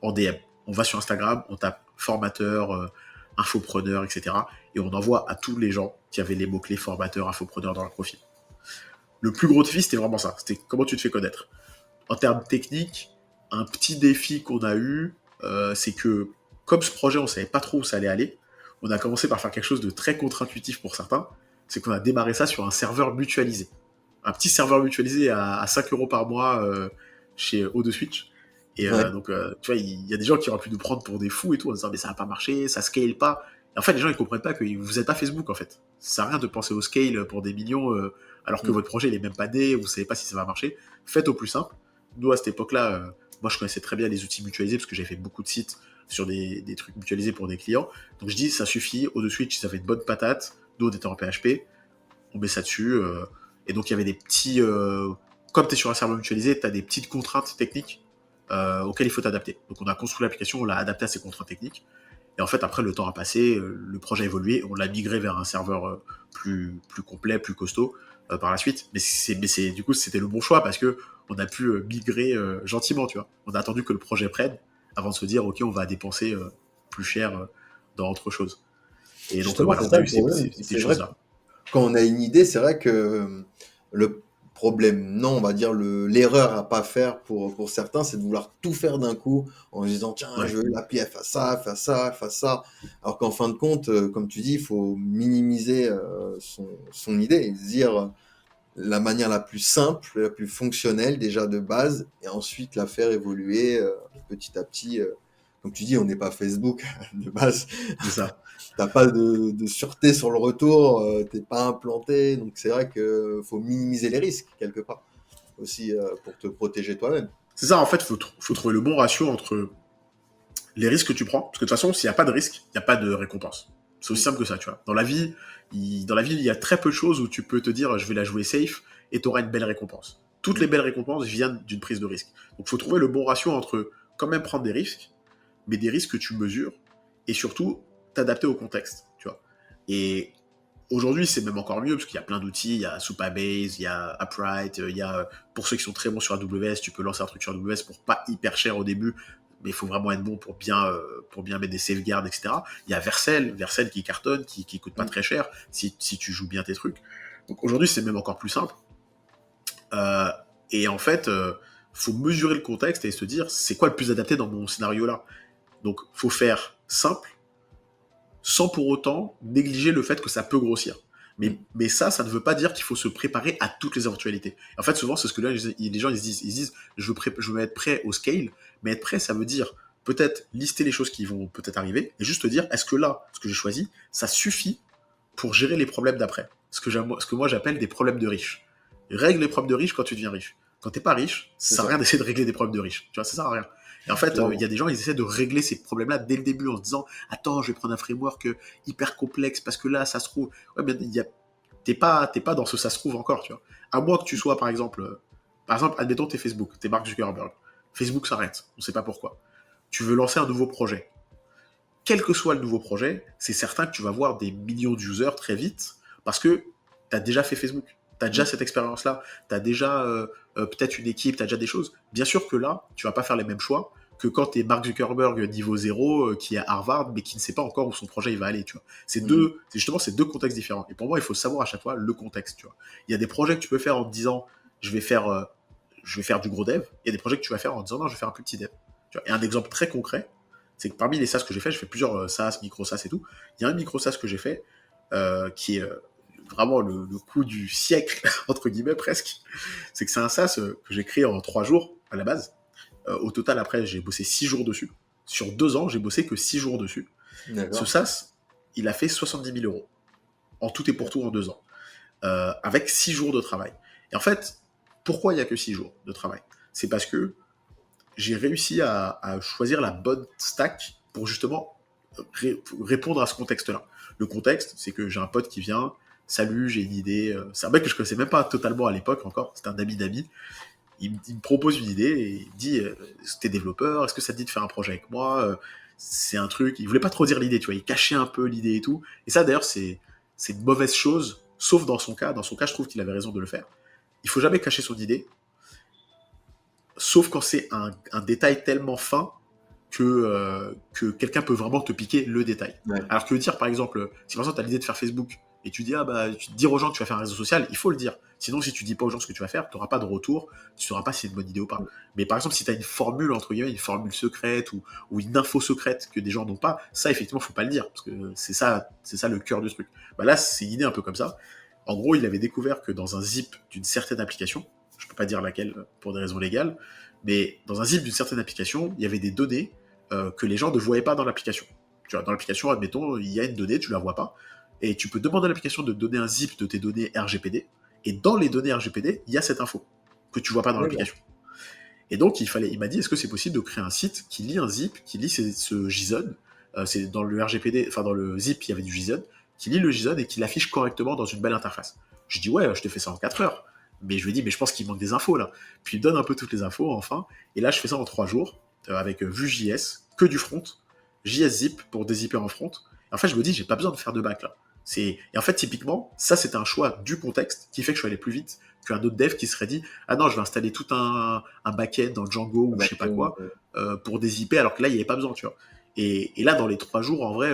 en DM. On va sur Instagram, on tape formateur, infopreneur, etc. Et on envoie à tous les gens qui avaient les mots-clés formateur, infopreneur dans leur profil. Le plus gros défi, c'était vraiment ça. C'était comment tu te fais connaître. En termes techniques, un petit défi qu'on a eu, c'est que comme ce projet, on ne savait pas trop où ça allait aller, on a commencé par faire quelque chose de très contre-intuitif pour certains. C'est qu'on a démarré ça sur un serveur mutualisé. Un petit serveur mutualisé à 5 euros par mois chez O2Switch. Et
Ouais.
donc, tu vois, il y a des gens qui auraient pu nous prendre pour des fous et tout, en disant, mais ça va pas marcher, ça scale pas. Et en fait, les gens, ils comprennent pas que vous êtes pas Facebook, en fait. Ça sert à rien de penser au scale pour des millions, alors que
Mm.
votre projet, il est même pas né, vous savez pas si ça va marcher. Faites au plus simple. Nous, à cette époque-là, moi, je connaissais très bien les outils mutualisés, parce que j'avais fait beaucoup de sites sur des trucs mutualisés pour des clients. Donc, je dis, ça suffit. O2Switch, ça fait une bonne patate. Nous, on était en PHP. On met ça dessus. Et donc, il y avait des petits... comme tu es sur un serveur mutualisé, tu as des petites contraintes techniques auxquelles il faut t'adapter. Donc, on a construit l'application, on l'a adapté à ces contraintes techniques. Et en fait, après, le temps a passé, le projet a évolué, on l'a migré vers un serveur plus complet, plus costaud par la suite. Du coup, c'était le bon choix parce que on a pu migrer gentiment, tu vois. On a attendu que le projet prenne avant de se dire, OK, on va dépenser plus cher dans autre chose. Et donc,
Justement,
voilà,
c'est
on a
ça
eu
le problème.
ces petites
C'est vrai que
choses-là.
quand on a une idée, c'est vrai que le problème, non, on va dire l'erreur à pas faire pour certains, c'est de vouloir tout faire d'un coup en se disant, tiens,
Ouais,
je veux l'appli, elle fait ça, elle fait ça, elle fait ça. Alors qu'en fin de compte, comme tu dis, il faut minimiser son idée et se dire la manière la plus simple, la plus fonctionnelle déjà de base, et ensuite la faire évoluer petit à petit. Comme tu dis, on n'est pas Facebook de base.
c'est ça.
T'as pas de sûreté sur le retour, t'es pas implanté, donc c'est vrai que faut minimiser les risques quelque part aussi pour te protéger toi-même.
C'est ça, en fait, faut trouver le bon ratio entre les risques que tu prends, parce que de toute façon, s'il n'y a pas de risque, il n'y a pas de récompense. C'est aussi
Mm.
simple que ça, tu vois. Dans la vie, il y a très peu de choses où tu peux te dire, je vais la jouer safe et tu auras une belle récompense. Toutes les
Mm.
belles récompenses viennent d'une prise de risque. Donc, il faut trouver le bon ratio entre quand même prendre des risques, mais des risques que tu mesures et surtout t'adapter au contexte, tu vois. Et aujourd'hui, c'est même encore mieux parce qu'il y a plein d'outils. Il y a Supabase, il y a Upright, il y a, pour ceux qui sont très bons sur AWS, tu peux lancer un truc sur AWS pour pas hyper cher au début, mais il faut vraiment être bon pour bien mettre des safeguards, etc. Il y a Vercel qui cartonne, qui coûte pas
Mm.
très cher si tu joues bien tes trucs. Donc aujourd'hui, c'est même encore plus simple. Euh, et en fait, faut mesurer le contexte et se dire, c'est quoi le plus adapté dans mon scénario là. Donc, faut faire simple, sans pour autant négliger le fait que ça peut grossir.
Mm.
Mais ça ne veut pas dire qu'il faut se préparer à toutes les éventualités. En fait, souvent, c'est ce que là, les gens ils disent je veux être prêt au scale, mais être prêt, ça veut dire peut-être lister les choses qui vont peut-être arriver, et juste te dire, est-ce que là, ce que j'ai choisi, ça suffit pour gérer les problèmes d'après. Ce que moi j'appelle des problèmes de riches. Règle les problèmes de riches quand tu deviens riche. Quand t'es pas riche,
C'est
ça sert à
ça,
rien d'essayer de régler des problèmes de riches. Tu vois, ça sert à rien. Et en fait, il y a
clairement.
des gens, ils essaient de régler ces problèmes-là dès le début en se disant, attends, je vais prendre un framework hyper complexe parce que là, ça se trouve. Ouais, mais t'es pas dans ce ça se trouve encore, tu vois. À moins que tu sois, par exemple, admettons, t'es Facebook, t'es Mark Zuckerberg. Facebook s'arrête, on sait pas pourquoi. Tu veux lancer un nouveau projet. Quel que soit le nouveau projet, c'est certain que tu vas voir des millions d'users très vite parce que tu as déjà fait Facebook. Tu as déjà
Mm.
cette expérience-là. Tu as déjà peut-être une équipe, tu as déjà des choses. Bien sûr que là, tu vas pas faire les mêmes choix que quand tu es Mark Zuckerberg niveau zéro qui est à Harvard mais qui ne sait pas encore où son projet il va aller. Tu vois.
Mm.
C'est justement ces deux contextes différents. Et pour moi, il faut savoir à chaque fois le contexte. Tu vois. Il y a des projets que tu peux faire en te disant je vais faire, euh, je vais faire du gros dev. Il y a des projets que tu vas faire en te disant non, je vais faire un plus petit dev. Tu vois. Et un exemple très concret, c'est que parmi les SaaS que j'ai fait, j'ai fait plusieurs SaaS, micro SaaS et tout. Il y a un micro SaaS que j'ai fait qui est vraiment le coup du siècle, entre guillemets presque. C'est que c'est un SaaS que j'ai créé en 3 jours à la base. Au total, après, j'ai bossé 6 jours dessus. Sur 2 ans, j'ai bossé que 6 jours dessus. Ce
D'accord.
SaaS, il a fait 70 000 € en tout et pour tout en 2 ans, avec 6 jours de travail. Et en fait, pourquoi il n'y a que 6 jours de travail? C'est parce que j'ai réussi à choisir la bonne stack pour justement répondre à ce contexte-là. Le contexte, c'est que j'ai un pote qui vient, salut, j'ai une idée. C'est un mec que je connaissais même pas totalement à l'époque encore, c'était un ami d'amis. Il me propose une idée et il me dit est-ce que t'es développeur, est-ce que ça te dit de faire un projet avec moi C'est un truc. Il voulait pas trop dire l'idée, tu vois, il cachait un peu l'idée et tout. Et ça, d'ailleurs, c'est une mauvaise chose, sauf dans son cas. Dans son cas, je trouve qu'il avait raison de le faire. Il faut jamais cacher son idée, sauf quand c'est un détail tellement fin que quelqu'un peut vraiment te piquer le détail.
Ouais.
Alors que dire, par exemple, si par exemple tu as l'idée de faire Facebook et tu dis, ah bah, tu dire aux gens que tu vas faire un réseau social, il faut le dire. Sinon, si tu dis pas aux gens ce que tu vas faire, tu n'auras pas de retour, tu sauras pas si c'est une bonne idée ou pas. Mais par exemple, si tu as une formule, entre guillemets, une formule secrète ou une info secrète que des gens n'ont pas, ça, effectivement, faut pas le dire, parce que c'est ça le cœur du truc. Bah là, c'est une idée un peu comme ça. En gros, il avait découvert que dans un zip d'une certaine application, je peux pas dire laquelle pour des raisons légales, mais dans un zip d'une certaine application, il y avait des données que les gens ne voyaient pas dans l'application. Tu vois, dans l'application, admettons, il y a une donnée, tu la vois pas, et tu peux demander à l'application de te donner un zip de tes données RGPD, et dans les données RGPD, il y a cette info que tu vois pas dans l'application. Et donc, il m'a dit, est-ce que c'est possible de créer un site qui lit un zip, qui lit ce JSON, c'est dans le RGPD, enfin dans le zip, il y avait du JSON, qui lit le JSON et qui l'affiche correctement dans une belle interface. Je dis, ouais, je te fais ça en 4 heures. Mais je lui ai dit, mais je pense qu'il manque des infos là. Puis il me donne un peu toutes les infos, enfin. Et là, je fais ça en 3 jours, avec Vue.js, que du front, JS-Zip pour dézipper en front. Et en fait, je me dis, j'ai pas besoin de faire de back là. Et en fait, typiquement, ça, c'était un choix du contexte qui fait que je suis allé plus vite qu'un autre dev qui serait dit, ah non, je vais installer tout un back-end dans Django ou je sais pas quoi pour dézipper, alors que là, il n'y avait pas besoin, tu vois. Et là, dans les 3 jours, en vrai,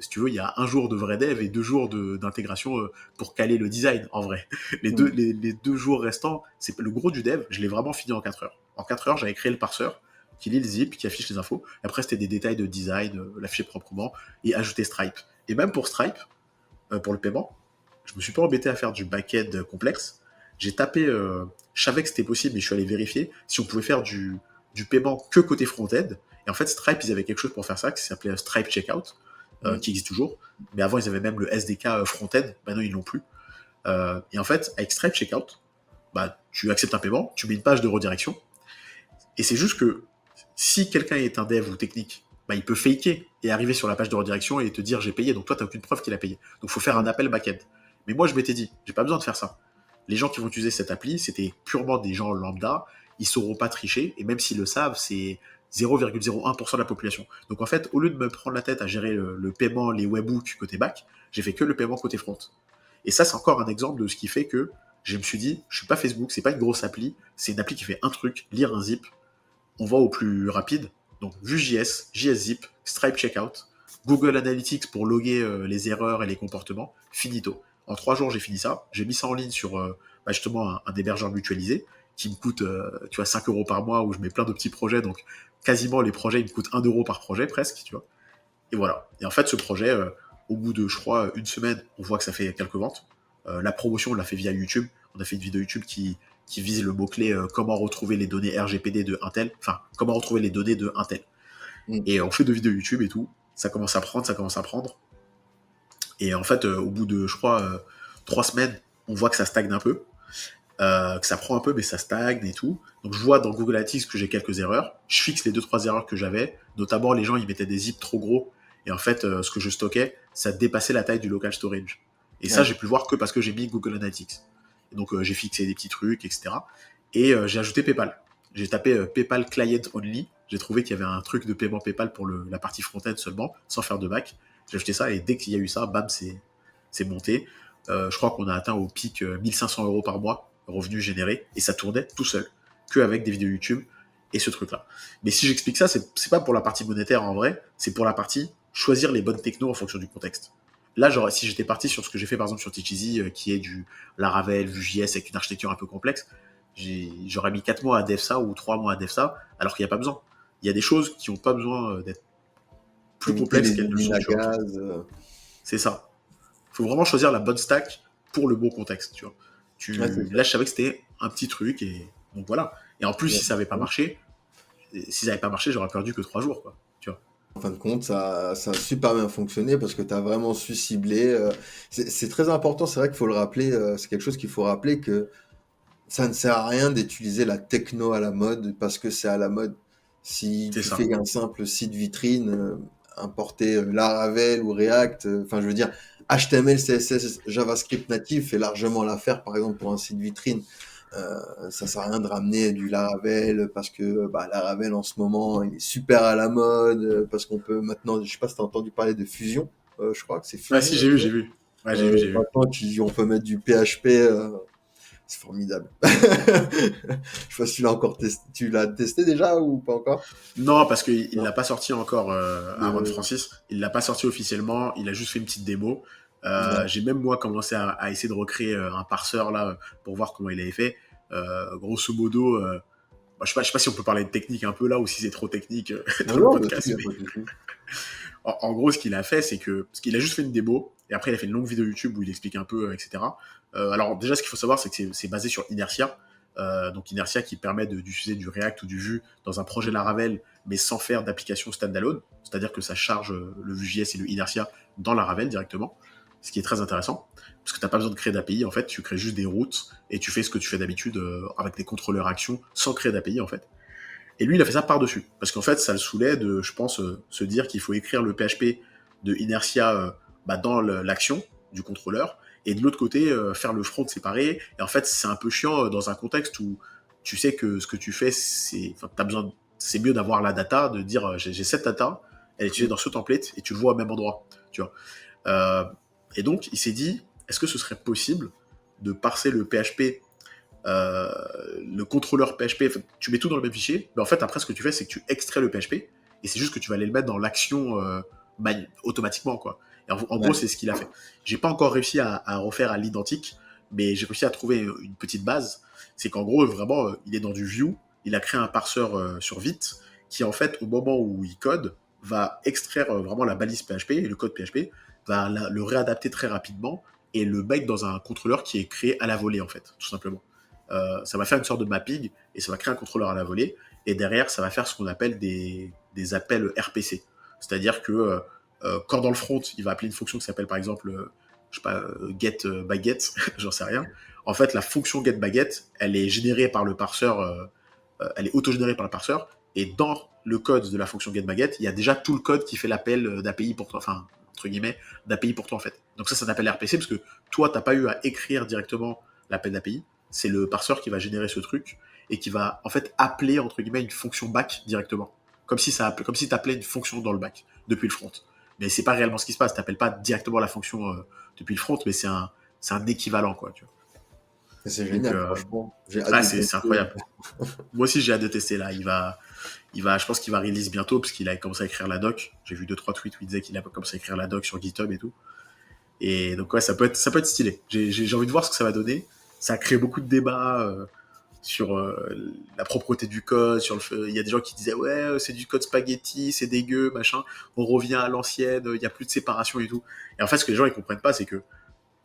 si tu veux, il y a 1 jour de vrai dev et 2 jours d'intégration pour caler le design, en vrai. Les 2 jours restants, c'est le gros du dev, je l'ai vraiment fini en 4 heures. En 4 heures, j'avais créé le parseur qui lit le zip, qui affiche les infos. Après, c'était des détails de design, l'afficher proprement et ajouter Stripe. Et même pour Stripe, pour le paiement, je me suis pas embêté à faire du back-end complexe. J'ai tapé, je savais que c'était possible, mais je suis allé vérifier si on pouvait faire du paiement que côté front-end. Et en fait, Stripe, ils avaient quelque chose pour faire ça qui s'appelait Stripe Checkout, qui existe toujours. Mais avant, ils avaient même le SDK front-end. Maintenant, ils l'ont plus. Et en fait, avec Stripe Checkout, bah, tu acceptes un paiement, tu mets une page de redirection. Et c'est juste que si quelqu'un est un dev ou technique, bah, il peut faker et arriver sur la page de redirection et te dire j'ai payé. Donc toi, tu n'as aucune preuve qu'il a payé. Donc il faut faire un appel back-end. Mais moi, je m'étais dit, j'ai pas besoin de faire ça. Les gens qui vont utiliser cette appli, c'était purement des gens lambda. Ils sauront pas tricher. Et même s'ils le savent, c'est 0,01% de la population. Donc en fait, au lieu de me prendre la tête à gérer le paiement, les webhooks côté back, j'ai fait que le paiement côté front. Et ça, c'est encore un exemple de ce qui fait que je me suis dit, je suis pas Facebook, c'est pas une grosse appli, c'est une appli qui fait un truc, lire un zip, on va au plus rapide. Donc Vue.js, JS-Zip, Stripe Checkout, Google Analytics pour loguer les erreurs et les comportements, finito. En 3 jours, j'ai fini ça. J'ai mis ça en ligne sur justement un hébergeur mutualisé qui me coûte 5 euros par mois où je mets plein de petits projets. Donc quasiment les projets, ils me coûtent 1 euro par projet presque, tu vois. Et voilà. Et en fait, ce projet, au bout de, je crois, 1 semaine, on voit que ça fait quelques ventes. La promotion, on l'a fait via YouTube. On a fait une vidéo YouTube qui vise le mot-clé comment retrouver les données RGPD de Intel, enfin, comment retrouver les données de Intel. Et on fait 2 vidéos YouTube et tout. Ça commence à prendre. Et en fait, au bout de, je crois, 3 semaines, on voit que ça stagne un peu. Que ça prend un peu, mais ça stagne et tout. Donc je vois dans Google Analytics que j'ai quelques erreurs. Je fixe les 2-3 erreurs que j'avais. Notamment, les gens, ils mettaient des zips trop gros. Et en fait, ce que je stockais, ça dépassait la taille du local storage. Et ça, j'ai pu le voir que parce que j'ai mis Google Analytics. Et donc, j'ai fixé des petits trucs, etc. Et j'ai ajouté PayPal. J'ai tapé PayPal Client Only. J'ai trouvé qu'il y avait un truc de paiement PayPal pour la partie front-end seulement, sans faire de back. J'ai ajouté ça et dès qu'il y a eu ça, bam, c'est monté. Je crois qu'on a atteint au pic 1500 euros par mois, revenus générés, et ça tournait tout seul, qu'avec des vidéos YouTube et ce truc-là. Mais si j'explique ça, c'est pas pour la partie monétaire en vrai, c'est pour la partie choisir les bonnes technos en fonction du contexte. Là, si j'étais parti sur ce que j'ai fait par exemple sur Teacheasy, qui est du Laravel, Vue.js avec une architecture un peu complexe, j'aurais mis 4 mois à dev ça ou 3 mois à dev ça, alors qu'il n'y a pas besoin. Il y a des choses qui n'ont pas besoin d'être plus complexes qu'elles ne sont. C'est ça. Il faut vraiment choisir la bonne stack pour le bon contexte. Tu vois. Là, je savais que c'était un petit truc, et donc voilà. Et en plus, si ça n'avait pas marché, j'aurais perdu que 3 jours. Quoi, tu vois.
En fin de compte, ça a super bien fonctionné parce que tu as vraiment su cibler. C'est très important, c'est vrai qu'il faut le rappeler, c'est quelque chose qu'il faut rappeler que ça ne sert à rien d'utiliser la techno à la mode parce que c'est à la mode. Si
C'est
tu
ça.
fais un simple site vitrine, importer Laravel ou React, enfin je veux dire, HTML, CSS, JavaScript natif fait largement l'affaire, par exemple pour un site vitrine. Ça sert à rien de ramener du Laravel parce que bah, Laravel en ce moment il est super à la mode, parce qu'on peut maintenant, je sais pas si tu as entendu parler de Fusion, je crois que c'est
Ah si,
Fusion.
j'ai vu, j'ai vu. Ouais, j'ai vu, j'ai vu.
Maintenant on peut mettre du PHP, c'est formidable. Je sais pas si tu l'as encore testé. Tu l'as testé déjà ou pas encore?
Non, parce qu'il
Non.
l'a pas sorti encore, Aaron
Le...
Francis. Il l'a pas sorti officiellement. Il a juste fait une petite démo.
Ouais.
J'ai même moi commencé à essayer de recréer un parseur là pour voir comment il avait fait. Grosso modo, bah, je sais pas si on peut parler de technique un peu là ou si c'est trop technique
Non,
dans le
non, vas-y,
podcast.
y a
Mais
pas de souci.
en gros, ce qu'il a fait, c'est que parce qu'il a juste fait une démo et après il a fait une longue vidéo YouTube où il explique un peu, etc. Alors déjà, ce qu'il faut savoir, c'est que c'est basé sur Inertia. Donc Inertia qui permet d'utiliser du React ou du Vue dans un projet Laravel, mais sans faire d'application standalone. C'est-à-dire que ça charge le Vue.js et le Inertia dans Laravel directement, ce qui est très intéressant. Parce que tu n'as pas besoin de créer d'API, en fait, tu crées juste des routes et tu fais ce que tu fais d'habitude avec des contrôleurs actions sans créer d'API, en fait. Et lui, il a fait ça par-dessus. Parce qu'en fait, ça le saoulait de, je pense, se dire qu'il faut écrire le PHP de Inertia bah, dans l'action du contrôleur. Et de l'autre côté, faire le front séparé. Et en fait, c'est un peu chiant dans un contexte où tu sais que ce que tu fais, c'est mieux d'avoir la data, de dire j'ai cette data, elle est utilisée dans ce template et tu le vois au même endroit. Tu vois. Euh, et donc, il s'est dit, est-ce que ce serait possible de parser le PHP euh, le contrôleur PHP, tu mets tout dans le même fichier, mais en fait, après, ce que tu fais, c'est que tu extrais le PHP, et c'est juste que tu vas aller le mettre dans l'action automatiquement, quoi. Et en gros,
Ouais.
c'est ce qu'il a fait. J'ai pas encore réussi à refaire à l'identique, mais j'ai réussi à trouver une petite base. C'est qu'en gros, vraiment, il est dans du Vue, il a créé un parseur sur Vite, qui en fait, au moment où il code, va extraire vraiment la balise PHP, et le code PHP, va le réadapter très rapidement, et le mettre dans un contrôleur qui est créé à la volée, en fait, tout simplement. Ça va faire une sorte de mapping et ça va créer un contrôleur à la volée. Et derrière, ça va faire ce qu'on appelle des appels RPC. C'est-à-dire que quand dans le front, il va appeler une fonction qui s'appelle par exemple, je sais pas, get baguette, j'en sais rien. En fait, la fonction get baguette, elle est générée par le parseur, elle est autogénérée par le parseur. Et dans le code de la fonction get baguette, il y a déjà tout le code qui fait l'appel d'API pour toi, enfin entre guillemets, d'API pour toi en fait. Donc ça s'appelle RPC parce que toi, t'as pas eu à écrire directement l'appel d'API, c'est le parseur qui va générer ce truc et qui va en fait appeler entre guillemets une fonction back directement, comme si t'appelais une fonction dans le back depuis le front. Mais c'est pas réellement ce qui se passe. T'appelles pas directement la fonction depuis le front, mais c'est un équivalent quoi. Tu vois.
C'est
Donc
génial, franchement. J'ai hâte
ah,
de
c'est
tester.
incroyable. Moi aussi j'ai hâte de tester là. Je pense qu'il va release bientôt parce qu'il a commencé à écrire la doc. J'ai vu 2-3 tweets où il disait qu'il a commencé à écrire la doc sur GitHub et tout. Et donc ouais, ça peut être stylé. J'ai envie de voir ce que ça va donner. Ça a créé beaucoup de débats sur la propreté du code, sur le fait, il y a des gens qui disaient ouais c'est du code spaghetti, c'est dégueu, machin, on revient à l'ancienne, il n'y a plus de séparation et tout. Et en fait ce que les gens ils comprennent pas c'est que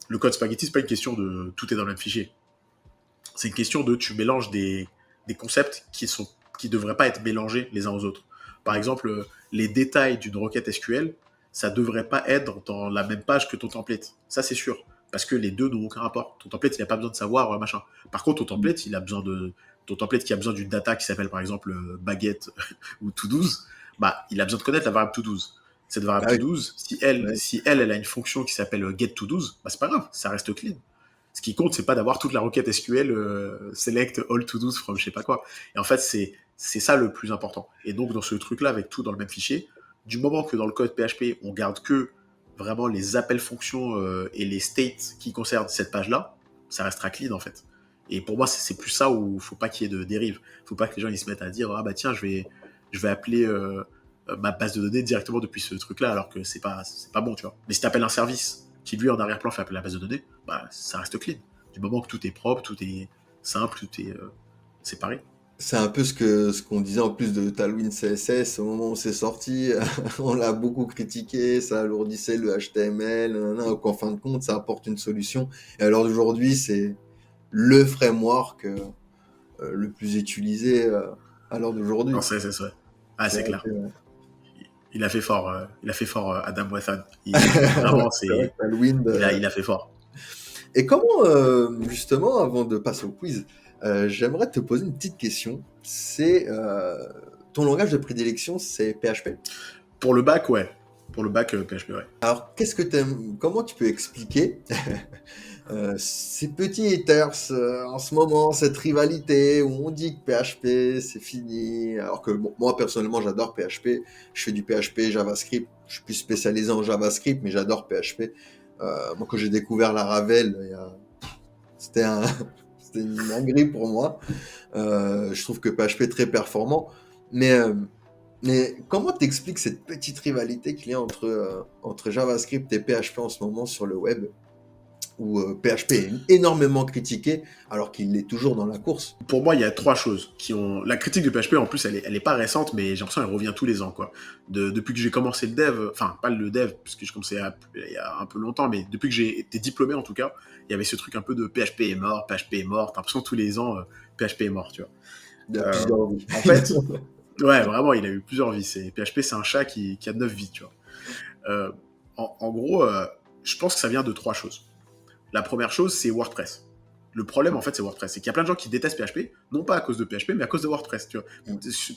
le code spaghetti c'est pas une question de tout est dans le même fichier. C'est une question de tu mélanges des concepts qui devraient pas être mélangés les uns aux autres. Par exemple, les détails d'une requête SQL, ça devrait pas être dans la même page que ton template. Ça, c'est sûr. Parce que les deux n'ont aucun rapport. Ton template, il n'a pas besoin de savoir machin. Par contre, ton template qui a besoin d'une data qui s'appelle par exemple baguette ou to-douze, bah, il a besoin de connaître la variable to-douze. Cette variable
Ah oui,
to-douze, si elle,
ouais.
si elle, elle a une fonction qui s'appelle get to-douze, bah, c'est pas grave, ça reste clean. Ce qui compte, c'est pas d'avoir toute la requête SQL select all to do's from je sais pas quoi. Et en fait, c'est ça le plus important. Et donc dans ce truc-là, avec tout dans le même fichier, du moment que dans le code PHP, on garde que vraiment les appels fonctions et les states qui concernent cette page-là, ça restera clean en fait. Et pour moi, c'est plus ça où faut pas qu'il y ait de dérive. Faut pas que les gens ils se mettent à dire ah bah tiens, je vais appeler ma base de données directement depuis ce truc-là, alors que c'est pas bon, tu vois. Mais si t'appelles un service qui lui en arrière-plan fait appeler la base de données, bah ça reste clean. Du moment que tout est propre, tout est simple, tout est séparé.
C'est un peu ce qu'on disait en plus de Tailwind CSS au moment où c'est sorti. On l'a beaucoup critiqué, ça alourdissait le HTML, nanana, qu'en fin de compte, ça apporte une solution. Et alors aujourd'hui, c'est le framework le plus utilisé à l'heure
Non,
d'aujourd'hui.
c'est ça. Ah,
C'est
c'est
vrai
clair.
que,
Il a fait fort Adam Wathan.
ouais,
Vraiment,
c'est vrai que Tailwind,
il a fait fort.
Et comment, justement, avant de passer au quiz, J'aimerais te poser une petite question. C'est ton langage de prédilection, c'est PHP.
Pour le bac, ouais. Pour le bac, PHP, ouais.
Alors, qu'est-ce que t'aimes, comment tu peux expliquer ces petits haters en ce moment, cette rivalité où on dit que PHP c'est fini, alors que bon, moi personnellement j'adore PHP, je fais du PHP, JavaScript, je suis plus spécialisé en JavaScript, mais j'adore PHP. Moi quand j'ai découvert Laravel, c'était un, c'était une dinguerie pour moi. Je trouve que PHP est très performant, mais, euh, mais comment t'expliques cette petite rivalité qu'il y a entre JavaScript et PHP en ce moment sur le web? Où PHP est énormément critiqué, alors qu'il l'est toujours dans la course.
Pour moi, il y a trois choses qui ont. La critique de PHP, en plus, elle est pas récente, mais j'ai l'impression qu'elle revient tous les ans, quoi. Depuis que j'ai commencé le dev, enfin, pas le dev, parce que j'ai commencé il y a un peu longtemps, mais depuis que j'ai été diplômé, en tout cas, il y avait ce truc un peu de PHP est mort, PHP est mort. T'as l'impression que tous les ans, PHP est mort, tu vois.
Il y a plusieurs vies.
En fait, ouais, vraiment, il a eu plusieurs vies. PHP, c'est un chat qui a 9 vies, tu vois. En gros, je pense que ça vient de trois choses. La première chose, c'est WordPress. Le problème, en fait, c'est WordPress. C'est qu'il y a plein de gens qui détestent PHP, non pas à cause de PHP, mais à cause de WordPress. Tu vois.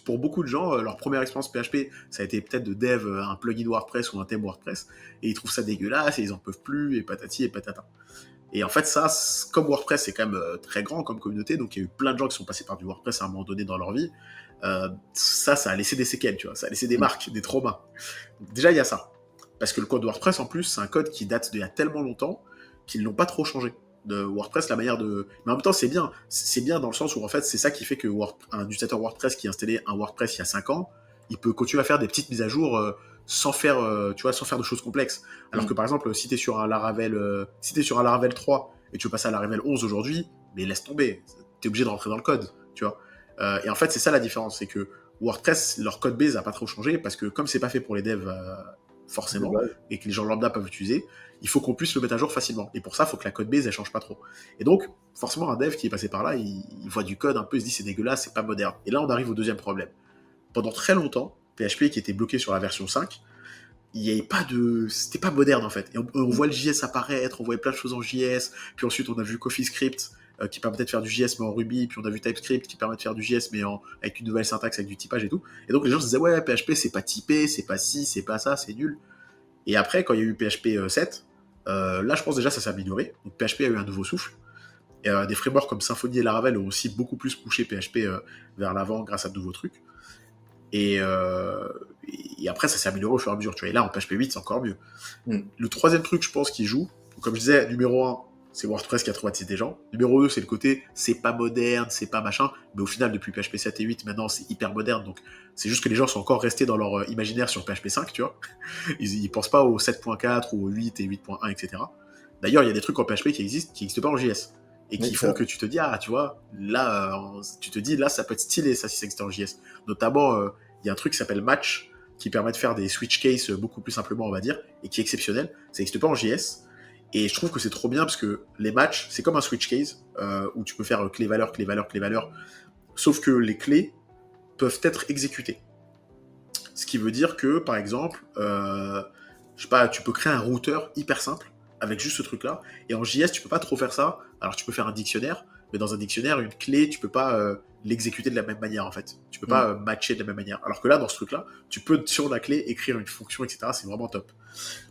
Pour beaucoup de gens, leur première expérience PHP, ça a été peut-être de dev un plugin WordPress ou un thème WordPress, et ils trouvent ça dégueulasse, et ils en peuvent plus, et patati et patata. Et en fait, ça, comme WordPress, c'est quand même très grand comme communauté, donc il y a eu plein de gens qui sont passés par du WordPress à un moment donné dans leur vie. Ça a laissé des séquelles, tu vois. Ça a laissé des marques, des traumas. Donc, déjà, il y a ça. Parce que le code WordPress, en plus, c'est un code qui date d'il y a tellement longtemps qu'ils l'ont pas trop changé. De WordPress, la manière de... Mais en même temps, c'est bien. C'est bien dans le sens où, en fait, c'est ça qui fait que un utilisateur WordPress qui a installé un WordPress il y a 5 ans, il peut continuer à faire des petites mises à jour sans faire, tu vois, sans faire de choses complexes. Alors que, par exemple, si t'es sur un Laravel, si t'es sur un Laravel 3 et tu veux passer à Laravel 11 aujourd'hui, mais laisse tomber. T'es obligé de rentrer dans le code, tu vois. Et en fait, c'est ça la différence. C'est que WordPress, leur code base a pas trop changé parce que comme c'est pas fait pour les devs forcément, et que les gens lambda peuvent utiliser, il faut qu'on puisse le mettre à jour facilement. Et pour ça, il faut que la code base, elle change pas trop. Et donc, forcément, un dev qui est passé par là, il voit du code un peu, il se dit c'est dégueulasse, c'est pas moderne. Et là, on arrive au deuxième problème. Pendant très longtemps, PHP qui était bloqué sur la version 5, il n'y avait pas de... C'était pas moderne, en fait. Et on voit le JS apparaître, on voyait plein de choses en JS, puis ensuite, on a vu CoffeeScript, qui permettait de faire du JS mais en Ruby, puis on a vu TypeScript qui permet de faire du JS mais avec une nouvelle syntaxe, avec du typage et tout. Et donc les gens se disaient ouais, PHP c'est pas typé, c'est pas ci, c'est pas ça, c'est nul. Et après, quand il y a eu PHP 7, là je pense déjà ça s'est amélioré. Donc PHP a eu un nouveau souffle. Et, des frameworks comme Symfony et Laravel ont aussi beaucoup plus poussé PHP vers l'avant grâce à de nouveaux trucs. Et après, ça s'est amélioré au fur et à mesure. Tu vois. Et là, en PHP 8, c'est encore mieux. Le troisième truc, je pense, qui joue, comme je disais, numéro 1, c'est WordPress qui a traumatisé des gens. Numéro 2, c'est le côté, c'est pas moderne, c'est pas machin. Mais au final, depuis PHP 7 et 8, maintenant, c'est hyper moderne. Donc, c'est juste que les gens sont encore restés dans leur imaginaire sur PHP 5, tu vois. Ils pensent pas au 7.4 ou au 8 et 8.1, etc. D'ailleurs, il y a des trucs en PHP qui n'existent pas en JS. Et qui font que tu te dis, ah, tu vois, là, tu te dis, là, ça peut être stylé, ça, si ça existe en JS. Notamment, il y a un truc qui s'appelle Match, qui permet de faire des switch cases beaucoup plus simplement, on va dire, et qui est exceptionnel. Ça n'existe pas en JS. Et je trouve que c'est trop bien parce que les matchs, c'est comme un switch case où tu peux faire clé-valeur, clé-valeur, clé-valeur. Sauf que les clés peuvent être exécutées. Ce qui veut dire que, par exemple, je sais pas, tu peux créer un routeur hyper simple avec juste ce truc-là. Et en JS, tu peux pas trop faire ça. Alors, tu peux faire un dictionnaire, mais dans un dictionnaire, une clé, tu peux pas l'exécuter de la même manière, en fait. Tu peux pas matcher de la même manière. Alors que là, dans ce truc-là, tu peux, sur la clé, écrire une fonction, etc. C'est vraiment top.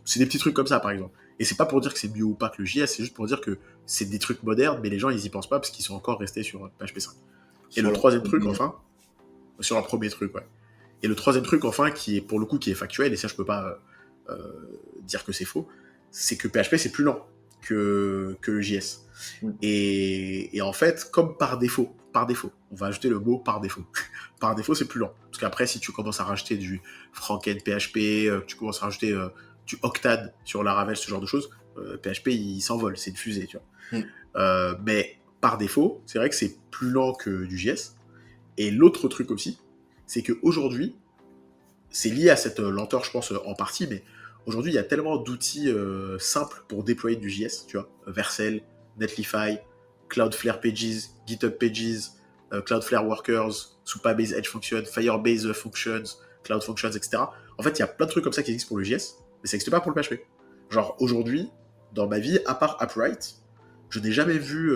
C'est des petits trucs comme ça, par exemple. Et c'est pas pour dire que c'est mieux ou pas que le JS, c'est juste pour dire que c'est des trucs modernes, mais les gens, ils y pensent pas parce qu'ils sont encore restés sur PHP 5. Et le troisième truc, enfin, sur leur premier truc, ouais. Et le troisième truc, enfin, qui est pour le coup qui est factuel, et ça je peux pas dire que c'est faux, c'est que PHP c'est plus lent que le JS. Et en fait, comme par défaut, on va ajouter le mot par défaut. Par défaut, c'est plus lent. Parce qu'après, si tu commences à rajouter du Franken PHP, tu commences à rajouter du Octad sur Laravel, ce genre de choses, PHP il s'envole, c'est une fusée, tu vois. Mais par défaut, c'est vrai que c'est plus lent que du JS. Et l'autre truc aussi, c'est qu'aujourd'hui, c'est lié à cette lenteur, je pense, en partie, mais aujourd'hui, il y a tellement d'outils simples pour déployer du JS, tu vois, Vercel, Netlify, Cloudflare Pages, GitHub Pages, Cloudflare Workers, Supabase Edge Functions, Firebase Functions, Cloud Functions, etc. En fait, il y a plein de trucs comme ça qui existent pour le JS, mais ça n'existe pas pour le PHP. Genre, aujourd'hui, dans ma vie, à part Upright, je n'ai jamais vu,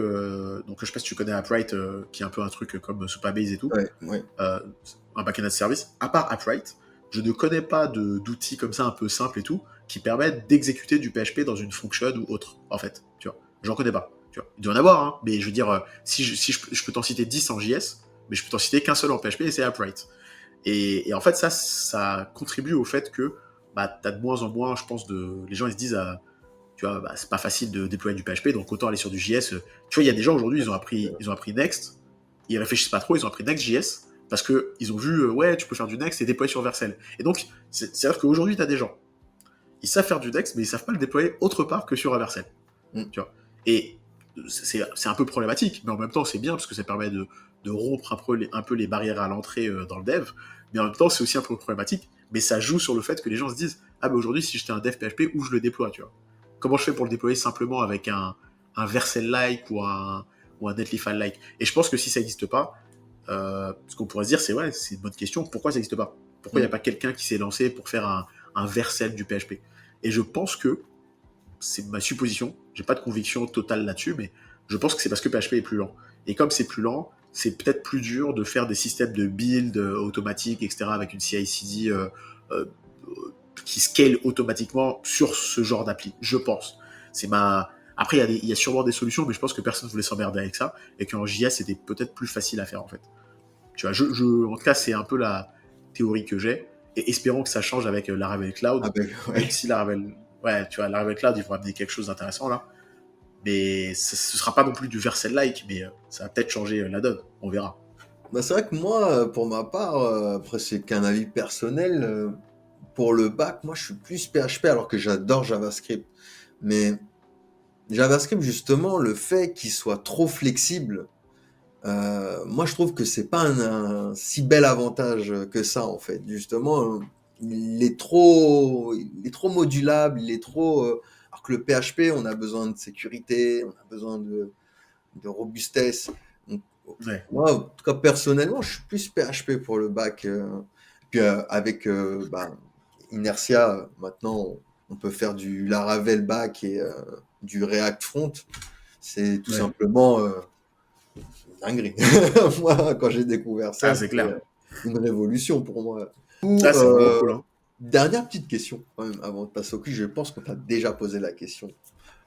donc je sais pas si tu connais Upright, qui est un peu un truc comme Supabase et tout,
Ouais, ouais.
un backend as a service. À part Upright, je ne connais pas d'outils comme ça un peu simples et tout, qui permettent d'exécuter du PHP dans une function ou autre, en fait, tu vois. J'en connais pas, tu vois. Il doit y en avoir, hein, mais je veux dire, si je peux t'en citer 10 en JS, mais je peux t'en citer qu'un seul en PHP et c'est Upright. Et en fait, ça contribue au fait que bah, t'as de moins en moins, je pense, les gens ils se disent, tu vois, bah, c'est pas facile de déployer du PHP, donc autant aller sur du JS. Tu vois, il y a des gens aujourd'hui, ils ont appris Next, ils réfléchissent pas trop, ils ont appris Next.js parce que ils ont vu, ouais, tu peux faire du Next et déployer sur Vercel. Et donc, c'est-à-dire qu'aujourd'hui, t'as des gens, ils savent faire du Next, mais ils savent pas le déployer autre part que sur Vercel.
Mm.
Tu vois. Et c'est un peu problématique, mais en même temps, c'est bien parce que ça permet de rompre un peu les barrières à l'entrée dans le dev, mais en même temps, c'est aussi un peu problématique, mais ça joue sur le fait que les gens se disent, ah, mais aujourd'hui, si j'étais un dev PHP, où je le déploie, tu vois. Comment je fais pour le déployer simplement avec un Vercel-like ou un Netlify-like. Et je pense que si ça n'existe pas, ce qu'on pourrait se dire, c'est une bonne question, pourquoi ça n'existe pas? Pourquoi il n'y a
Mm.
pas quelqu'un qui s'est lancé pour faire un Vercel du PHP? Et je pense que c'est ma supposition, j'ai pas de conviction totale là-dessus, mais je pense que c'est parce que PHP est plus lent. Et comme c'est plus lent, c'est peut-être plus dur de faire des systèmes de build automatiques, etc., avec une CI/CD euh, qui scale automatiquement sur ce genre d'appli, je pense. C'est ma... Après, il y a sûrement des solutions, mais je pense que personne ne voulait s'emmerder avec ça, et qu'en JS, c'était peut-être plus facile à faire, en fait. Tu vois, en tout cas, c'est un peu la théorie que j'ai, et espérons que ça change avec Laravel
Ah
Cloud,
ben,
même
ouais.
si Laravel, ouais, tu vois, Laravel Cloud, ils vont amener quelque chose d'intéressant là, mais ce sera pas non plus du Vercel-like, mais ça va peut-être changer la donne, on verra.
Bah, c'est vrai que moi, pour ma part, après c'est qu'un avis personnel, pour le bac, moi je suis plus PHP alors que j'adore JavaScript. Mais JavaScript, justement, le fait qu'il soit trop flexible, moi je trouve que c'est pas un si bel avantage que ça en fait. Justement, il est trop modulable, il est trop. Alors que le PHP, on a besoin de sécurité, on a besoin de robustesse. Donc,
Ouais,
moi, en tout cas, personnellement, je suis plus PHP pour le bac. Puis avec bah, Inertia, maintenant, on peut faire du Laravel back et du React front. C'est tout
ouais.
simplement une dinguerie. Moi, quand j'ai découvert
Ah,
ça,
c'est
c'était
clair.
une révolution pour moi. Ou,
Ah, c'est vraiment cool, hein.
dernière petite question, quand même, avant de passer au quiz. Je pense qu'on t'a déjà posé la question,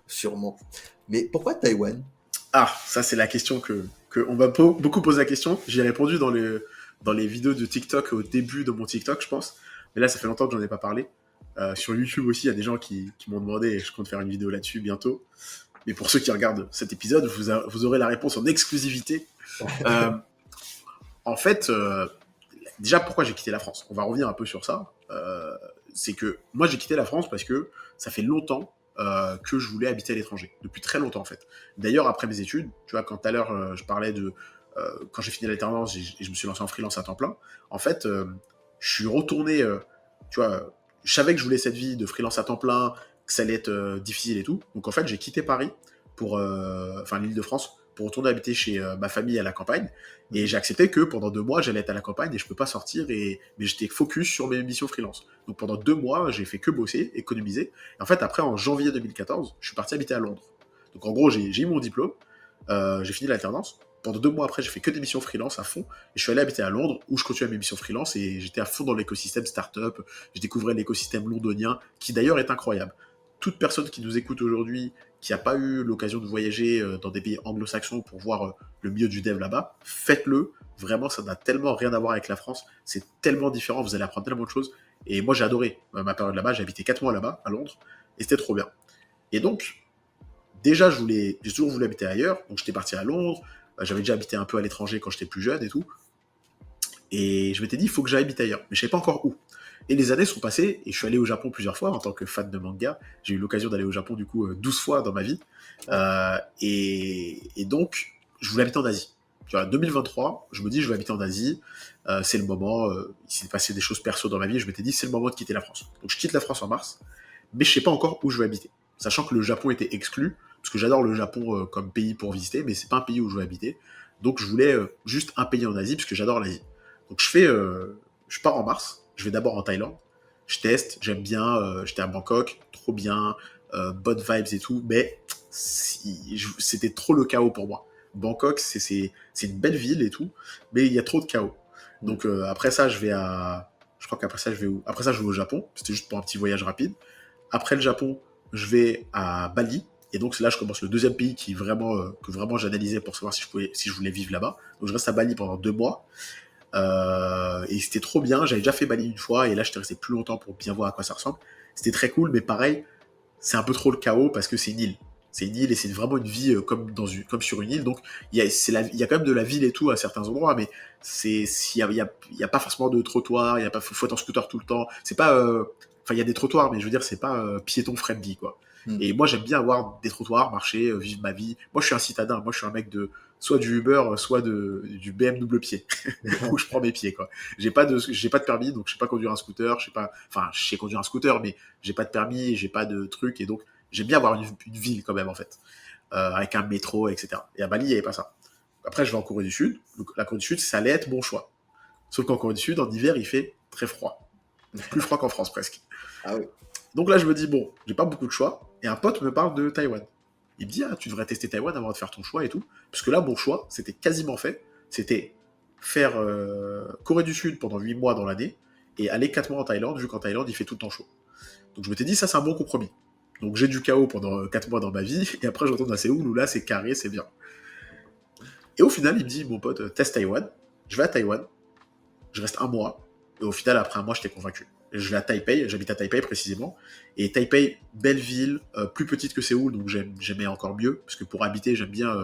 sûrement. Mais pourquoi Taïwan?
Ah, ça, c'est la question que on m'a beaucoup posé la question. J'ai répondu dans les vidéos de TikTok au début de mon TikTok, je pense. Mais là, ça fait longtemps que j'en ai pas parlé. Sur YouTube aussi, il y a des gens qui m'ont demandé et je compte faire une vidéo là-dessus bientôt. Mais pour ceux qui regardent cet épisode, vous aurez la réponse en exclusivité. Euh, En fait, déjà, pourquoi j'ai quitté la France? On va revenir un peu sur ça. C'est que moi, j'ai quitté la France parce que ça fait longtemps que je voulais habiter à l'étranger. Depuis très longtemps, en fait. D'ailleurs, après mes études, tu vois, quand tout à l'heure, je parlais de... quand j'ai fini l'alternance et je me suis lancé en freelance à temps plein, en fait, je suis retourné... tu vois, je savais que je voulais cette vie de freelance à temps plein, que ça allait être difficile et tout. Donc, en fait, j'ai quitté Paris enfin l'île de France, pour retourner habiter chez ma famille à la campagne. Et j'ai accepté que pendant 2 mois, j'allais être à la campagne et je peux pas sortir, mais j'étais focus sur mes missions freelance. Donc pendant 2 mois, j'ai fait que bosser, économiser. Et en fait, après, en janvier 2014, je suis parti habiter à Londres. Donc en gros, j'ai eu mon diplôme, j'ai fini l'alternance. Pendant 2 mois après, j'ai fait que des missions freelance à fond. Et je suis allé habiter à Londres, où je continuais mes missions freelance et j'étais à fond dans l'écosystème startup. Je découvrais l'écosystème londonien, qui d'ailleurs est incroyable. Toute personne qui nous écoute aujourd'hui, qui n'a pas eu l'occasion de voyager dans des pays anglo-saxons pour voir le milieu du dev là-bas, faites-le. Vraiment, ça n'a tellement rien à voir avec la France. C'est tellement différent, vous allez apprendre tellement de choses. Et moi, j'ai adoré ma période là-bas. J'ai habité 4 mois là-bas, à Londres, et c'était trop bien. Et donc, déjà, j'ai toujours voulu habiter ailleurs. Donc, j'étais parti à Londres. J'avais déjà habité un peu à l'étranger quand j'étais plus jeune et tout. Et je m'étais dit, il faut que j'aille habiter ailleurs. Mais je ne savais pas encore où. Et les années sont passées, et je suis allé au Japon plusieurs fois en tant que fan de manga. J'ai eu l'occasion d'aller au Japon, du coup, 12 fois dans ma vie. Et donc, je voulais habiter en Asie. Tu vois, 2023, je me dis, je vais habiter en Asie. C'est le moment. Il s'est passé des choses perso dans ma vie. Je m'étais dit, c'est le moment de quitter la France. Donc, je quitte la France en mars, mais je ne sais pas encore où je vais habiter. Sachant que le Japon était exclu, parce que j'adore le Japon comme pays pour visiter, mais c'est pas un pays où je veux habiter. Donc, je voulais juste un pays en Asie, parce que j'adore l'Asie. Donc, je pars en mars. Je vais d'abord en Thaïlande. Je teste, j'aime bien. J'étais à Bangkok, trop bien, bonnes vibes et tout. Mais c'était trop le chaos pour moi. Bangkok, c'est une belle ville et tout, mais il y a trop de chaos. Donc après ça, je crois qu'après ça, je vais où? Après ça, je vais au Japon. C'était juste pour un petit voyage rapide. Après le Japon, je vais à Bali. Et donc là, je commence le deuxième pays que vraiment j'analysais pour savoir si je voulais vivre là-bas. Donc je reste à Bali pendant 2 mois. Et c'était trop bien. J'avais déjà fait Bali une fois et là, j'étais resté plus longtemps pour bien voir à quoi ça ressemble. C'était très cool, mais pareil, c'est un peu trop le chaos parce que c'est une île. C'est une île et c'est vraiment une vie comme sur une île. Donc il y a quand même de la ville et tout à certains endroits, mais il y a pas forcément de trottoir. Il y a pas faut être en scooter tout le temps. C'est pas enfin il y a des trottoirs, mais je veux dire c'est pas piéton friendly quoi.
Mm.
Et moi j'aime bien avoir des trottoirs, marcher, vivre ma vie. Moi je suis un citadin. Moi je suis un mec de soit du Uber, soit du BM double pied où je prends mes pieds quoi. J'ai pas de permis, donc je sais pas conduire un scooter. Je sais conduire un scooter, mais j'ai pas de permis, j'ai pas de truc et donc j'aime bien avoir une ville quand même en fait, avec un métro, etc. Et à Bali, il n'y avait pas ça. Après, je vais en Corée du Sud. Donc, la Corée du Sud, ça allait être mon choix. Sauf qu'en Corée du Sud, en hiver, il fait très froid. Plus froid qu'en France presque.
Ah oui.
Donc là, je me dis, bon, j'ai pas beaucoup de choix. Et un pote me parle de Taïwan. Il me dit, ah, tu devrais tester Taïwan avant de faire ton choix et tout. Parce que là, mon choix, c'était quasiment fait. C'était faire Corée du Sud pendant 8 mois dans l'année et aller 4 mois en Thaïlande, vu qu'en Thaïlande, il fait tout le temps chaud. Donc je m'étais dit, ça, c'est un bon compromis. Donc j'ai du chaos pendant 4 mois dans ma vie, et après je retourne à Séoul où là c'est carré, c'est bien. Et au final, il me dit, mon pote, teste Taïwan. Je vais à Taïwan, je reste 1 mois, et au final, après 1 mois, j'étais convaincu. Je vais à Taipei, j'habite à Taipei précisément, et Taipei, belle ville, plus petite que Séoul, donc j'aimais encore mieux, parce que pour habiter, j'aime bien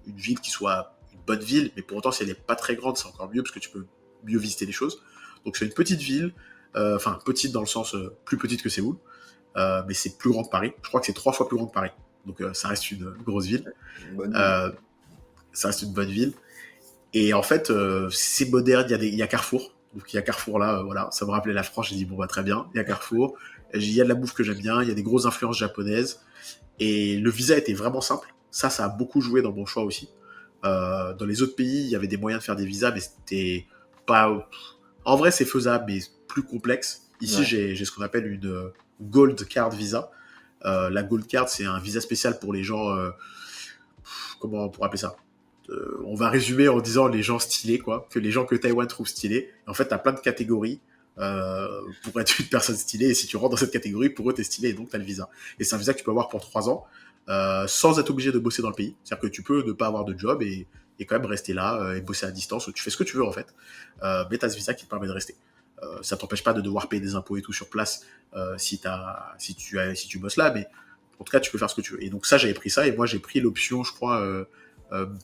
une ville qui soit une bonne ville, mais pour autant, si elle n'est pas très grande, c'est encore mieux, parce que tu peux mieux visiter les choses. Donc c'est une petite ville, enfin petite dans le sens plus petite que Séoul, mais c'est plus grand que Paris. Je crois que c'est 3 fois plus grand que Paris. Donc ça reste une grosse ville.
Bonne ville.
Ça reste une bonne ville. Et en fait, c'est moderne. Il y a Carrefour. Donc il y a Carrefour là, voilà. Ça me rappelait la France. J'ai dit bon bah très bien. Il y a Carrefour. Il y a de la bouffe que j'aime bien. Il y a des grosses influences japonaises. Et le visa était vraiment simple. Ça a beaucoup joué dans mon choix aussi. Dans les autres pays, il y avait des moyens de faire des visas, mais c'était pas. En vrai, c'est faisable, mais plus complexe. Ici,
Ouais.
j'ai ce qu'on appelle une Gold Card Visa. La Gold Card, c'est un visa spécial pour les gens. Comment on pourrait appeler ça? On va résumer en disant les gens stylés, quoi. Que les gens que Taïwan trouve stylés. Et en fait, tu as plein de catégories pour être une personne stylée. Et si tu rentres dans cette catégorie, pour eux, tu es stylé. Et donc, tu as le visa. Et c'est un visa que tu peux avoir pour 3 ans sans être obligé de bosser dans le pays. C'est-à-dire que tu peux ne pas avoir de job et quand même rester là et bosser à distance. Tu fais ce que tu veux, en fait. Mais tu as ce visa qui te permet de rester. Ça t'empêche pas de devoir payer des impôts et tout sur place si tu bosses là, mais en tout cas tu peux faire ce que tu veux. Et donc ça j'avais pris ça et moi j'ai pris l'option je crois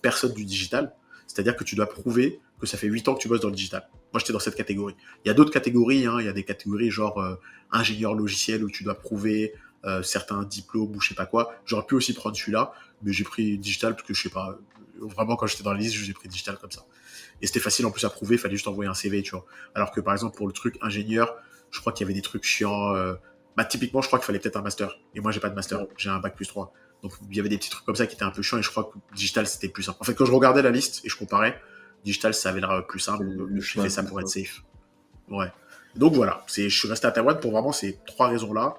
personne du digital, c'est-à-dire que tu dois prouver que ça fait 8 ans que tu bosses dans le digital. Moi j'étais dans cette catégorie. Il y a d'autres catégories, hein. Il y a des catégories genre ingénieur logiciel où tu dois prouver certains diplômes ou je sais pas quoi. J'aurais pu aussi prendre celui-là, mais j'ai pris digital parce que je sais pas, vraiment quand j'étais dans la liste j'ai pris digital comme ça. Et c'était facile en plus à prouver, il fallait juste envoyer un CV, tu vois. Alors que par exemple, pour le truc ingénieur, je crois qu'il y avait des trucs chiants. Bah, typiquement, je crois qu'il fallait peut-être un master. Et moi, j'ai pas de master,
Ouais.
j'ai un bac+3. Donc il y avait des petits trucs comme ça qui étaient un peu chiants et je crois que digital c'était plus simple. En fait, quand je regardais la liste et je comparais, digital ça avait l'air plus simple.
Le
J'ai
chemin
fait ça
tout
pour être
ça.
safe. Ouais. Donc voilà, je suis resté à Taïwan pour vraiment ces 3 raisons-là.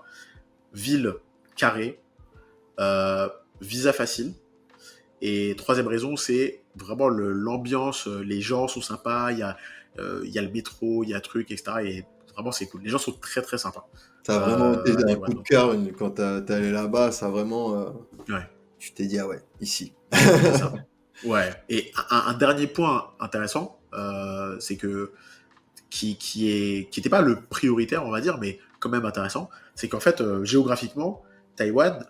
Ville carrée, euh, visa facile. Et troisième raison, c'est vraiment l'ambiance, les gens sont sympas, il y a le métro, il y a un truc, etc. Et vraiment, c'est cool. Les gens sont très très sympas
Ça a vraiment été
à
un coup
Taïwan.
de
Donc,
cœur quand t'es allé là-bas, ça a vraiment,
ouais,
tu t'es dit, ah ouais, ici.
c'est ça. Ouais. Et un dernier point intéressant, c'est que qui était pas le prioritaire, on va dire, mais quand même intéressant, c'est qu'en fait, géographiquement, Taïwan,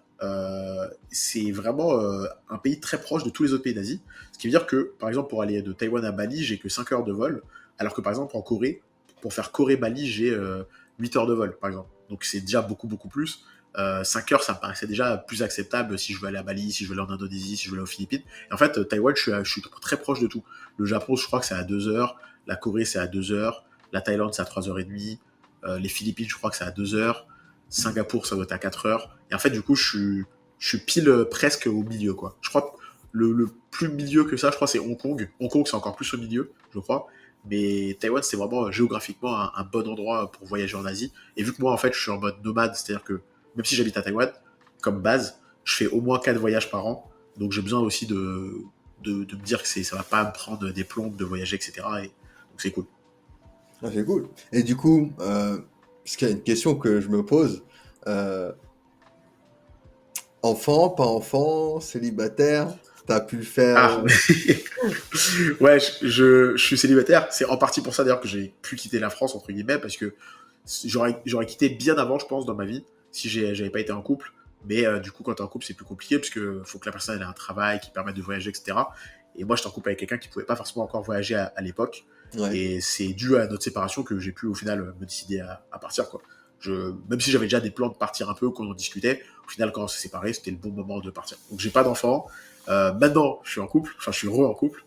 c'est vraiment un pays très proche de tous les autres pays d'Asie. Ce qui veut dire que, par exemple, pour aller de Taïwan à Bali, j'ai que 5 heures de vol, alors que, par exemple, en Corée, pour faire Corée-Bali, j'ai 8 heures de vol, par exemple. Donc c'est déjà beaucoup, beaucoup plus. 5 heures, ça me paraissait déjà plus acceptable si je veux aller à Bali, si je veux aller en Indonésie, si je veux aller aux Philippines. Et en fait, Taïwan, je suis très proche de tout. Le Japon, je crois que c'est à 2 heures. La Corée, c'est à 2 heures. La Thaïlande, c'est à 3h30. Les Philippines, je crois que c'est à 2 heures. Singapour, ça doit être à 4 heures. Et en fait, du coup, je suis pile presque au milieu, quoi. Je crois que le plus milieu que ça, je crois, c'est Hong Kong. Hong Kong, c'est encore plus au milieu, je crois. Mais Taïwan, c'est vraiment géographiquement un bon endroit pour voyager en Asie. Et vu que moi, en fait, je suis en mode nomade, c'est-à-dire que même si j'habite à Taïwan, comme base, je fais au moins 4 voyages par an. Donc j'ai besoin aussi de me dire que ça va pas me prendre des plombes de voyager, etc. Et, donc c'est cool.
Ah, c'est cool. Et du coup, parce qu'il y a une question que je me pose, euh, enfant, pas enfant, célibataire, t'as pu le faire.
Ah, ouais, je suis célibataire. C'est en partie pour ça d'ailleurs que j'ai pu quitter la France, entre guillemets, parce que j'aurais quitté bien avant, je pense, dans ma vie, si j'avais pas été en couple. Mais du coup, quand t'es en couple, c'est plus compliqué, parce que faut que la personne ait un travail qui permette de voyager, etc. Et moi, j'étais en couple avec quelqu'un qui pouvait pas forcément encore voyager à l'époque.
Ouais.
Et c'est dû à notre séparation que j'ai pu, au final, me décider à partir, quoi. Même si j'avais déjà des plans de partir un peu, qu'on en discutait, au final, quand on s'est séparés, c'était le bon moment de partir. Donc, j'ai pas d'enfant. Maintenant, je suis en couple, enfin, je suis heureux en couple,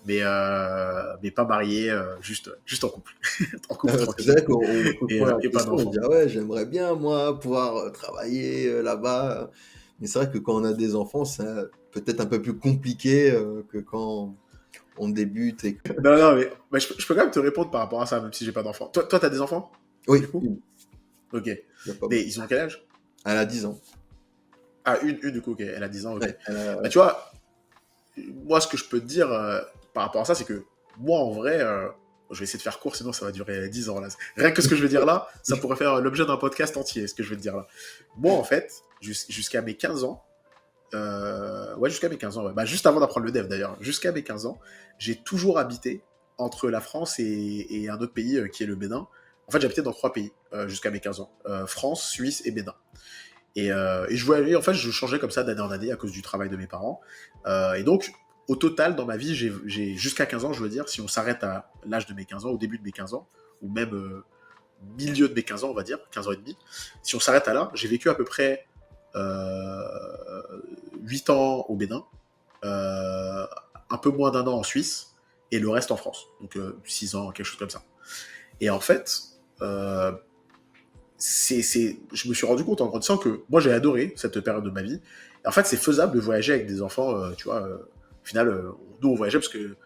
mais pas marié, juste en couple. En couple
Parce que c'est
tranquille
vrai qu'on se
et,
pose la
pas
question, on se
d'enfant.
dit, ah ouais, j'aimerais bien, moi, pouvoir travailler là-bas. Mais c'est vrai que quand on a des enfants, c'est peut-être un peu plus compliqué que quand on débute et que...
Non, non, mais je peux quand même te répondre par rapport à ça, même si j'ai pas d'enfant. Toi, t'as des enfants, du
Oui,
coup?
il
Ok.
y a pas
Mais
beaucoup.
ils ont quel âge?
Elle a 10 ans.
Ah, une, du coup, ok. Elle a 10 ans, ok.
Ouais, elle a...
Bah, tu vois, moi, ce que je peux te dire par rapport à ça, c'est que moi, en vrai, je vais essayer de faire court, sinon ça va durer 10 ans. Là. Rien que ce que je vais dire là, ça pourrait faire l'objet d'un podcast entier, ce que je vais te dire là. Moi, en fait, jusqu'à mes 15 ans, ouais, jusqu'à mes 15 ans, ouais. Bah, juste avant d'apprendre le dev d'ailleurs, jusqu'à mes 15 ans, j'ai toujours habité entre la France et un autre pays qui est le Bénin. En fait, j'habitais dans 3 pays jusqu'à mes 15 ans. France, Suisse et Bénin. Et je voyais, en fait, je changeais comme ça d'année en année à cause du travail de mes parents. Et donc, au total, dans ma vie, jusqu'à 15 ans, je veux dire, si on s'arrête à l'âge de mes 15 ans, au début de mes 15 ans, ou même milieu de mes 15 ans, on va dire, 15 ans et demi, si on s'arrête à là, j'ai vécu à peu près euh, 8 ans au Bénin, euh, un peu moins d'1 an en Suisse, et le reste en France. Donc 6 ans, quelque chose comme ça. Et en fait, euh, je me suis rendu compte en grandissant que moi j'ai adoré cette période de ma vie. Et en fait, c'est faisable de voyager avec des enfants, tu vois. Au final, nous on voyageait parce que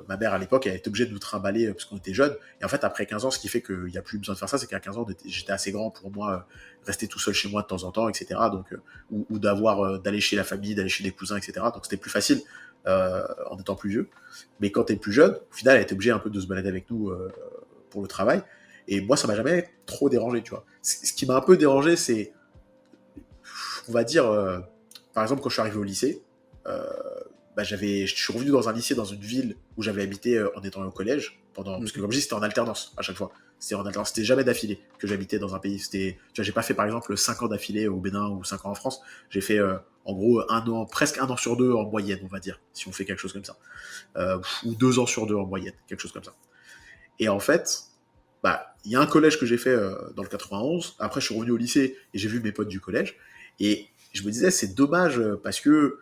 ma mère à l'époque elle était obligée de nous trimballer parce qu'on était jeunes. Et en fait, après 15 ans, ce qui fait qu'il n'y a plus besoin de faire ça, c'est qu'à 15 ans, j'étais assez grand pour moi rester tout seul chez moi de temps en temps, etc. Donc, ou d'aller chez la famille, d'aller chez des cousins, etc. Donc c'était plus facile en étant plus vieux. Mais quand t'es plus jeune, au final, elle était obligée un peu de se balader avec nous pour le travail. Et moi, ça m'a jamais trop dérangé, tu vois. Ce qui m'a un peu dérangé, c'est, on va dire, par exemple, quand je suis arrivé au lycée, euh, bah, je suis revenu dans un lycée dans une ville où j'avais habité en étant au collège, parce que comme je dis, c'était en alternance à chaque fois. C'était en alternance, c'était jamais d'affilée que j'habitais dans un pays. Tu vois, j'ai pas fait par exemple 5 ans d'affilée au Bénin ou 5 ans en France. J'ai fait en gros un an, presque un an sur deux en moyenne, on va dire, si on fait quelque chose comme ça. Ou 2 ans sur deux en moyenne, quelque chose comme ça. Et en fait, bah, il y a un collège que j'ai fait dans le 91. Après, je suis revenu au lycée et j'ai vu mes potes du collège. Et je me disais, c'est dommage parce que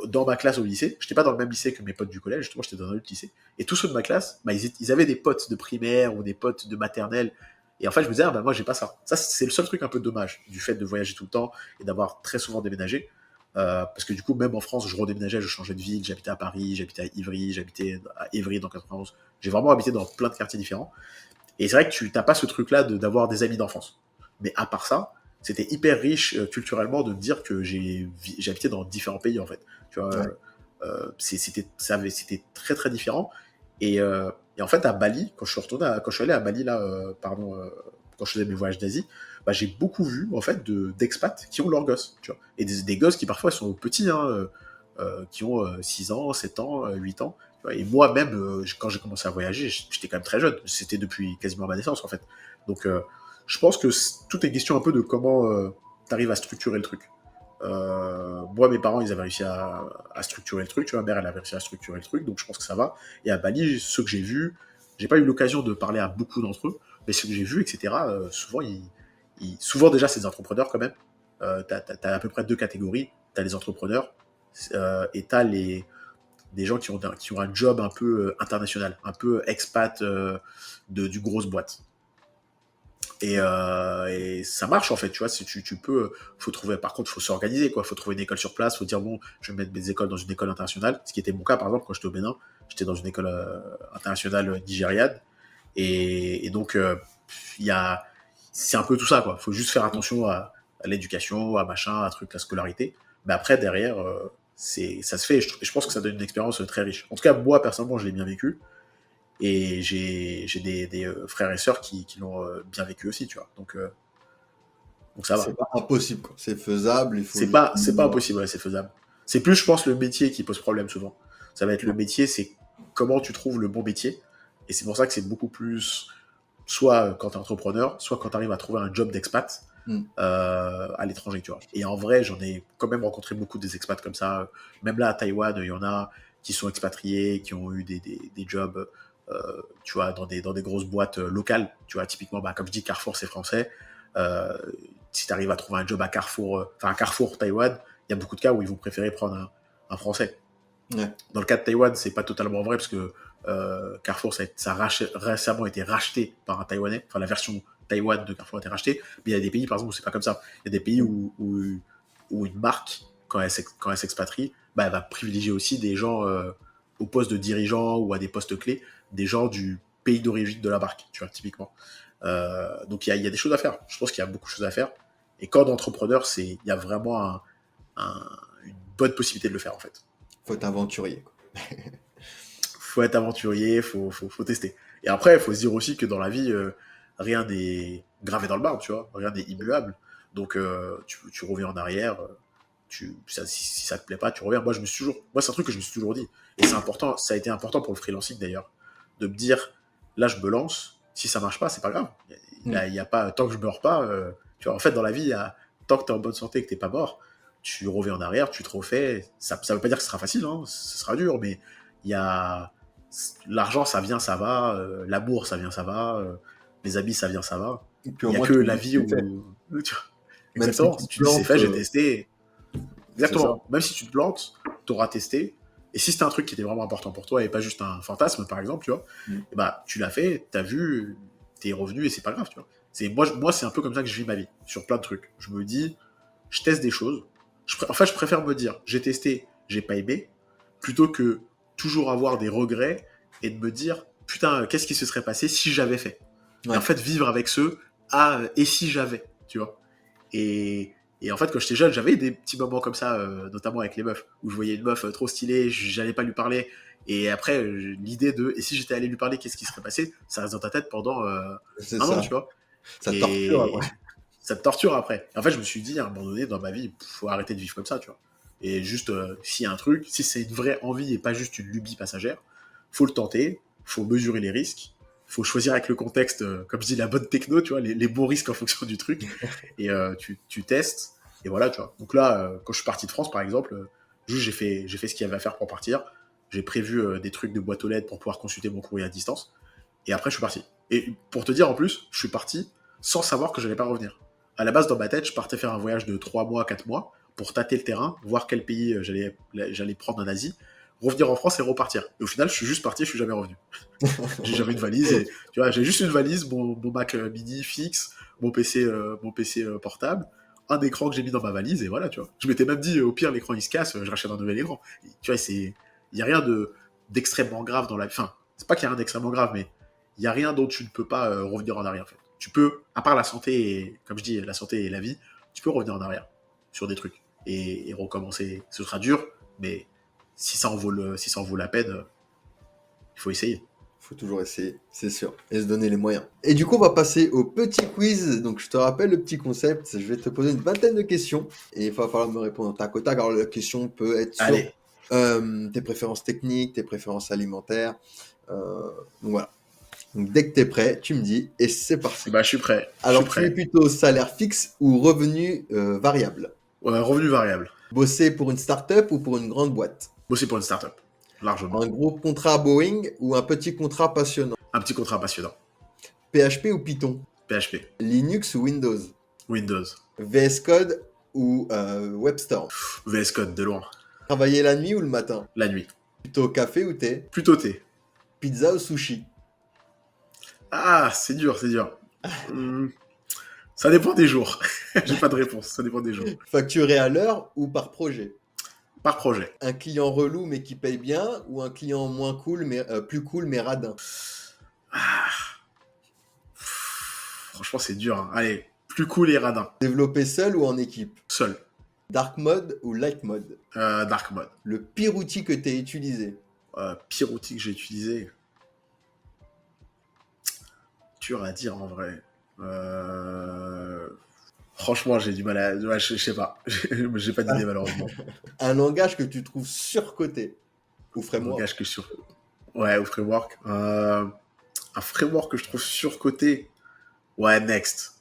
dans ma classe au lycée, je n'étais pas dans le même lycée que mes potes du collège, justement, j'étais dans un autre lycée. Et tous ceux de ma classe, bah, ils avaient des potes de primaire ou des potes de maternelle. Et en fait, je me disais, ah, bah, moi, j'ai pas ça. Ça, c'est le seul truc un peu dommage du fait de voyager tout le temps et d'avoir très souvent déménagé. Parce que du coup, même en France, je redéménageais, je changeais de ville, j'habitais à Paris, j'habitais à Ivry, j'habitais à Évry dans 91. J'ai vraiment habité dans plein de quartiers différents. Et c'est vrai que tu n'as pas ce truc-là d'avoir des amis d'enfance. Mais à part ça, c'était hyper riche culturellement de me dire que j'ai habité dans différents pays en fait. Tu vois,
Ouais.
c'était très très différent. Et en fait, à Bali, quand je suis allé à Bali là, quand je faisais mes voyages d'Asie, bah, j'ai beaucoup vu en fait d'expats qui ont leurs gosses, tu vois, et des gosses qui parfois sont petits, hein, qui ont 6 ans, 7 ans, 8 ans. Tu vois. Et moi-même, quand j'ai commencé à voyager, j'étais quand même très jeune. C'était depuis quasiment ma naissance en fait. Donc, je pense que tout est question un peu de comment tu arrives à structurer le truc. Moi, mes parents, ils avaient réussi à structurer le truc. Tu vois, ma mère, elle avait réussi à structurer le truc, donc je pense que ça va. Et à Bali, ceux que j'ai vus, j'ai pas eu l'occasion de parler à beaucoup d'entre eux, mais ceux que j'ai vus, etc., souvent, souvent déjà, c'est des entrepreneurs quand même. T'as à peu près deux catégories. T'as les entrepreneurs et t'as des gens qui ont un job un peu international, un peu expat du grosse boîte. Et ça marche en fait, tu vois, si tu peux, faut trouver, par contre, faut s'organiser, quoi, faut trouver une école sur place, faut dire, bon, je vais mettre mes écoles dans une école internationale, ce qui était mon cas, par exemple, quand j'étais au Bénin, j'étais dans une école internationale nigériane, et donc, il y c'est un peu tout ça, quoi, faut juste faire attention à l'éducation, à machin, à truc, la scolarité, Mais après, derrière, ça se fait. Je pense que ça donne une expérience très riche. En tout cas, moi, personnellement, je l'ai bien vécu. Et j'ai des frères et sœurs qui l'ont bien vécu aussi, tu vois. Donc ça
C'est
va.
pas impossible, quoi. C'est faisable, il faut
C'est
juste.
pas, c'est pas impossible, ouais, c'est faisable. C'est plus, je pense, le métier qui pose problème souvent. Ça va être le métier, c'est comment tu trouves le bon métier. Et c'est pour ça que c'est beaucoup plus, soit quand tu es entrepreneur, soit quand tu arrives à trouver un job d'expat
Mm.
à l'étranger, tu vois. Et en vrai, j'en ai quand même rencontré beaucoup des expats comme ça. Même là, à Taïwan, il y en a qui sont expatriés, qui ont eu des jobs, tu vois, dans des grosses boîtes locales. Tu vois, typiquement, bah, comme je dis, Carrefour, c'est français. Euh, Si tu arrives à trouver un job à Carrefour, à Carrefour, Taïwan, il y a beaucoup de cas où ils vont préférer prendre un français.
Ouais.
Dans le cas de Taïwan, c'est pas totalement vrai parce que Carrefour, ça a récemment été racheté par un Taïwanais. Enfin, la version Taïwan de Carrefour a été rachetée. Mais il y a des pays, par exemple, où c'est pas comme ça. Il y a des pays où une marque, quand elle s'expatrie, bah, elle va privilégier aussi des gens au poste de dirigeant ou à des postes clés, des gens du pays d'origine de la marque, tu vois, typiquement. Donc il y a des choses à faire. Je pense qu'il y a beaucoup de choses à faire. Et quand d'entrepreneur, il y a vraiment une bonne possibilité de le faire, en fait.
Faut être aventurier, quoi.
Faut être aventurier, faut tester. Et après, il faut se dire aussi que dans la vie, rien n'est gravé dans le marbre, tu vois, rien n'est immuable. Donc, tu reviens en arrière, si ça te plaît pas, tu reviens. Moi, c'est un truc que je me suis toujours dit. Et c'est important, ça a été important pour le freelancing d'ailleurs, de me dire, là, je me lance, si ça marche pas, c'est pas grave. Il y a pas, tant que je meurs pas, tu vois, en fait, dans la vie, tant que tu es en bonne santé et que t'es pas mort, tu reviens en arrière, tu te refais. Ça veut pas dire que ce sera facile, hein, ce sera dur, mais il y a l'argent, ça vient, ça va, l'amour, ça vient, ça va, les habits, ça vient, ça va.
Et puis au
Il y a
moins,
que
tu
la
dis
vie
que c'est fait.
où.
Même si
Exactement.
tu
Si
te
tu dis c'est
plantes,
fait, j'ai testé.
c'est ça.
Exactement. Même si tu te plantes, tu auras testé. Et si c'était un truc qui était vraiment important pour toi et pas juste un fantasme, par exemple, tu vois,
Mm.
et bah, tu l'as fait, t'as vu, t'es revenu et c'est pas grave, tu vois. Moi, c'est un peu comme ça que je vis ma vie, sur plein de trucs. Je me dis, je teste des choses. Je préfère me dire, j'ai testé, j'ai pas aimé, plutôt que toujours avoir des regrets et de me dire, putain, qu'est-ce qui se serait passé si j'avais fait. Et en
Ouais.
fait, vivre avec et si j'avais, tu vois. Et en fait, quand j'étais jeune, j'avais des petits moments comme ça, notamment avec les meufs, où je voyais une meuf trop stylée, j'allais pas lui parler. Et après, l'idée de, et si j'étais allé lui parler, qu'est-ce qui serait passé, ça reste dans ta tête pendant
C'est
un an,
ça.
tu vois.
Ça torture
Et
après.
ça te torture après. Et en fait, je me suis dit, à un moment donné, dans ma vie, faut arrêter de vivre comme ça, tu vois. Et juste, s'il y a un truc, si c'est une vraie envie et pas juste une lubie passagère, faut le tenter, faut mesurer les risques, faut choisir avec le contexte, comme je dis, la bonne techno, tu vois, les bons risques en fonction du truc. Et tu testes, et voilà, tu vois. Donc là, quand je suis parti de France, par exemple, juste j'ai fait ce qu'il y avait à faire pour partir. J'ai prévu des trucs de boîte aux lettres pour pouvoir consulter mon courrier à distance. Et après, je suis parti. Et pour te dire, en plus, je suis parti sans savoir que je n'allais pas revenir. À la base, dans ma tête, je partais faire un voyage de 3 mois, 4 mois pour tâter le terrain, voir quel pays j'allais prendre en Asie, revenir en France et repartir. Et au final, je suis juste parti, je suis jamais revenu. J'avais une valise et tu vois, j'ai juste une valise, mon Mac mini fixe, mon PC portable, un écran que j'ai mis dans ma valise et voilà, tu vois. Je m'étais même dit, au pire, l'écran il se casse, je rachète un nouvel écran. Et, tu vois, il y a rien d'extrêmement grave dans la vie. Enfin, c'est pas qu'il y a rien d'extrêmement grave, mais il y a rien dont tu ne peux pas revenir en arrière en fait. Tu peux, à part la santé et, comme je dis, la santé et la vie, tu peux revenir en arrière sur des trucs et recommencer. Ce sera dur, mais si ça en vaut la peine, il faut essayer.
Faut toujours essayer, c'est sûr, et se donner les moyens. Et du coup, on va passer au petit quiz. Donc, je te rappelle le petit concept. Je vais te poser une vingtaine de questions et il va falloir me répondre en tac au tac. Alors, la question peut être sur
Allez,
tes préférences techniques, tes préférences alimentaires. Donc, voilà. Donc, dès que tu es prêt, tu me dis et c'est parti.
bah, je suis prêt. Je suis
Alors, tu es
prêt.
plutôt salaire fixe ou revenu variable?
Ouais, revenu variable.
Bosser pour une start-up ou pour une grande boîte?
Bosser pour une startup. Largement.
Un gros contrat Boeing ou un petit contrat passionnant?
Un petit contrat passionnant.
PHP ou Python?
PHP.
Linux ou Windows?
Windows.
VS Code ou WebStorm?
VS Code de loin.
Travailler la nuit ou le matin?
La nuit.
Plutôt café ou thé?
Plutôt thé.
Pizza ou sushi?
Ah, c'est dur, c'est dur. Hmm, ça dépend des jours. J'ai pas de réponse. Ça dépend des jours.
Facturé à l'heure ou par projet?
Par projet.
Un client relou mais qui paye bien ou un client moins cool mais plus cool mais radin?
Franchement, c'est dur, hein. Allez, plus cool et radin.
Développer seul ou en équipe?
Seul.
Dark mode ou light mode?
Dark mode.
Le pire outil que tu as utilisé?
Pire outil que j'ai utilisé. Dur à dire en vrai. Franchement, j'ai du mal à. Ouais, je sais pas. J'ai pas d'idée malheureusement.
Un langage que tu trouves surcoté? Ou
Un
framework?
langage que sur. Ouais, au framework. Un framework que je trouve surcoté. Ouais, Next.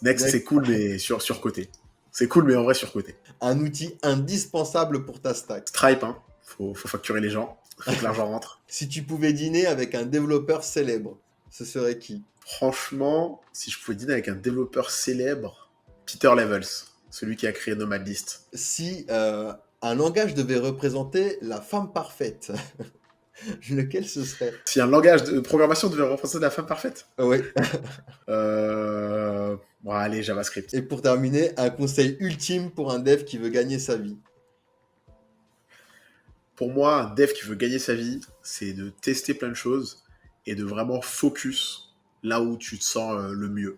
Next, c'est cool, mais surcoté. C'est cool, mais en vrai, surcoté.
Un outil indispensable pour ta stack?
Stripe, hein. Faut facturer les gens. Faut que l'argent rentre.
Si tu pouvais dîner avec un développeur célèbre, ce serait qui?
Franchement, si je pouvais dîner avec un développeur célèbre, Peter Levels, celui qui a créé Nomad List.
Si un langage devait représenter la femme parfaite, lequel ce serait?
Si un langage de programmation devait représenter la femme parfaite,
Oui.
bon, allez, JavaScript.
Et pour terminer, un conseil ultime pour un dev qui veut gagner sa vie.
Pour moi, un dev qui veut gagner sa vie, c'est de tester plein de choses et de vraiment focus là où tu te sens le mieux.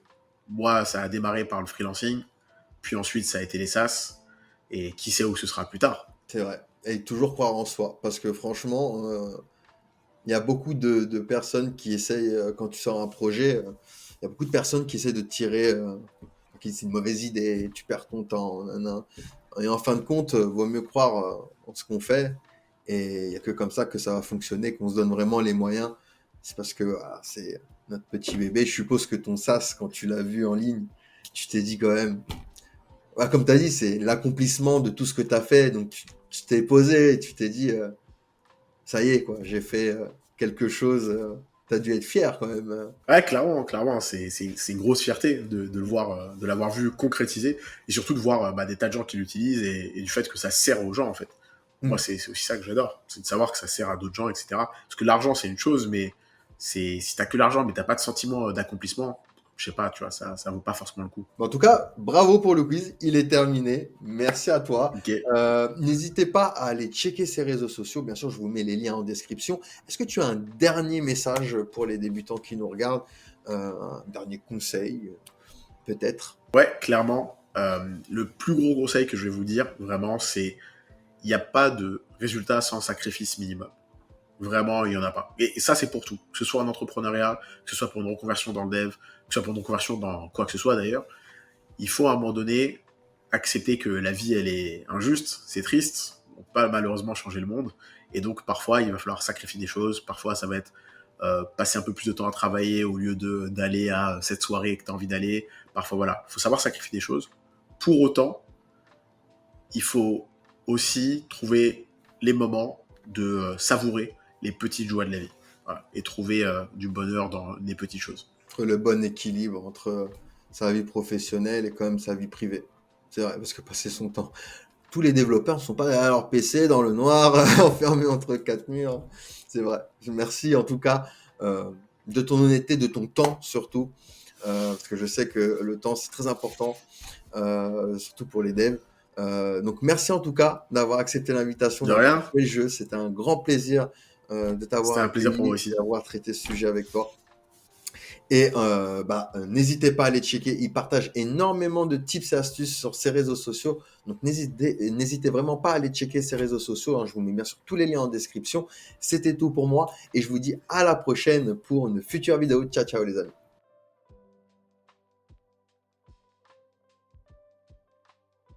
Moi, ça a démarré par le freelancing, puis ensuite ça a été les SaaS, et qui sait où ce sera plus tard.
C'est vrai. Et toujours croire en soi. Parce que franchement, il y a beaucoup de personnes qui essayent, quand tu sors un projet, il y a beaucoup de personnes qui essaient de te tirer, qui c'est une mauvaise idée, tu perds ton temps, nanana. Et en fin de compte, vaut mieux croire en ce qu'on fait. Et il n'y a que comme ça que ça va fonctionner, qu'on se donne vraiment les moyens. C'est parce que voilà, c'est notre petit bébé. Je suppose que ton SaaS, quand tu l'as vu en ligne, tu t'es dit quand même, ouais, comme tu as dit, c'est l'accomplissement de tout ce que tu as fait. Donc tu t'es posé et tu t'es dit, ça y est, quoi, j'ai fait quelque chose. Tu as dû être fier quand même.
Ouais, clairement, c'est une grosse fierté de le voir, de l'avoir vu concrétiser, et surtout de voir des tas de gens qui l'utilisent et du fait que ça sert aux gens en fait. Moi, c'est aussi ça que j'adore, c'est de savoir que ça sert à d'autres gens, etc. Parce que l'argent, c'est une chose, mais si t'as que l'argent, mais t'as pas de sentiment d'accomplissement, je sais pas, tu vois, ça vaut pas forcément le coup.
En tout cas, bravo pour le quiz, il est terminé. Merci à toi.
Ok.
N'hésitez pas à aller checker ses réseaux sociaux. Bien sûr, je vous mets les liens en description. Est-ce que tu as un dernier message pour les débutants qui nous regardent? Un dernier conseil, peut-être?
Ouais, clairement, le plus gros conseil que je vais vous dire, vraiment, c'est il n'y a pas de résultat sans sacrifice minimum. Vraiment, il n'y en a pas. Et ça, c'est pour tout. Que ce soit en entrepreneuriat, que ce soit pour une reconversion dans le dev, que ce soit pour une reconversion dans quoi que ce soit d'ailleurs. Il faut à un moment donné accepter que la vie, elle est injuste, c'est triste. On peut pas malheureusement changer le monde. Et donc, parfois, il va falloir sacrifier des choses. Parfois, ça va être passer un peu plus de temps à travailler au lieu d'aller à cette soirée que tu as envie d'aller. Parfois, voilà. Il faut savoir sacrifier des choses. Pour autant, il faut aussi trouver les moments de savourer les petites joies de la vie. Voilà. Et trouver du bonheur dans les petites choses.
Le bon équilibre entre sa vie professionnelle et quand même sa vie privée. C'est vrai, parce que passer son temps. Tous les développeurs ne sont pas derrière leur PC dans le noir, enfermés entre quatre murs. C'est vrai. Merci en tout cas de ton honnêteté, de ton temps surtout. Parce que je sais que le temps, c'est très important, surtout pour les devs. Donc merci en tout cas d'avoir accepté l'invitation.
De rien.
Les jeux, c'était un grand plaisir de t'avoir
C'était un plaisir pour moi
accueilli,
aussi.
d'avoir traité ce sujet avec toi. Et n'hésitez pas à aller checker. Il partage énormément de tips et astuces sur ses réseaux sociaux. Donc n'hésitez vraiment pas à aller checker ses réseaux sociaux, hein. Je vous mets bien sûr tous les liens en description. C'était tout pour moi et je vous dis à la prochaine pour une future vidéo. Ciao, ciao les amis.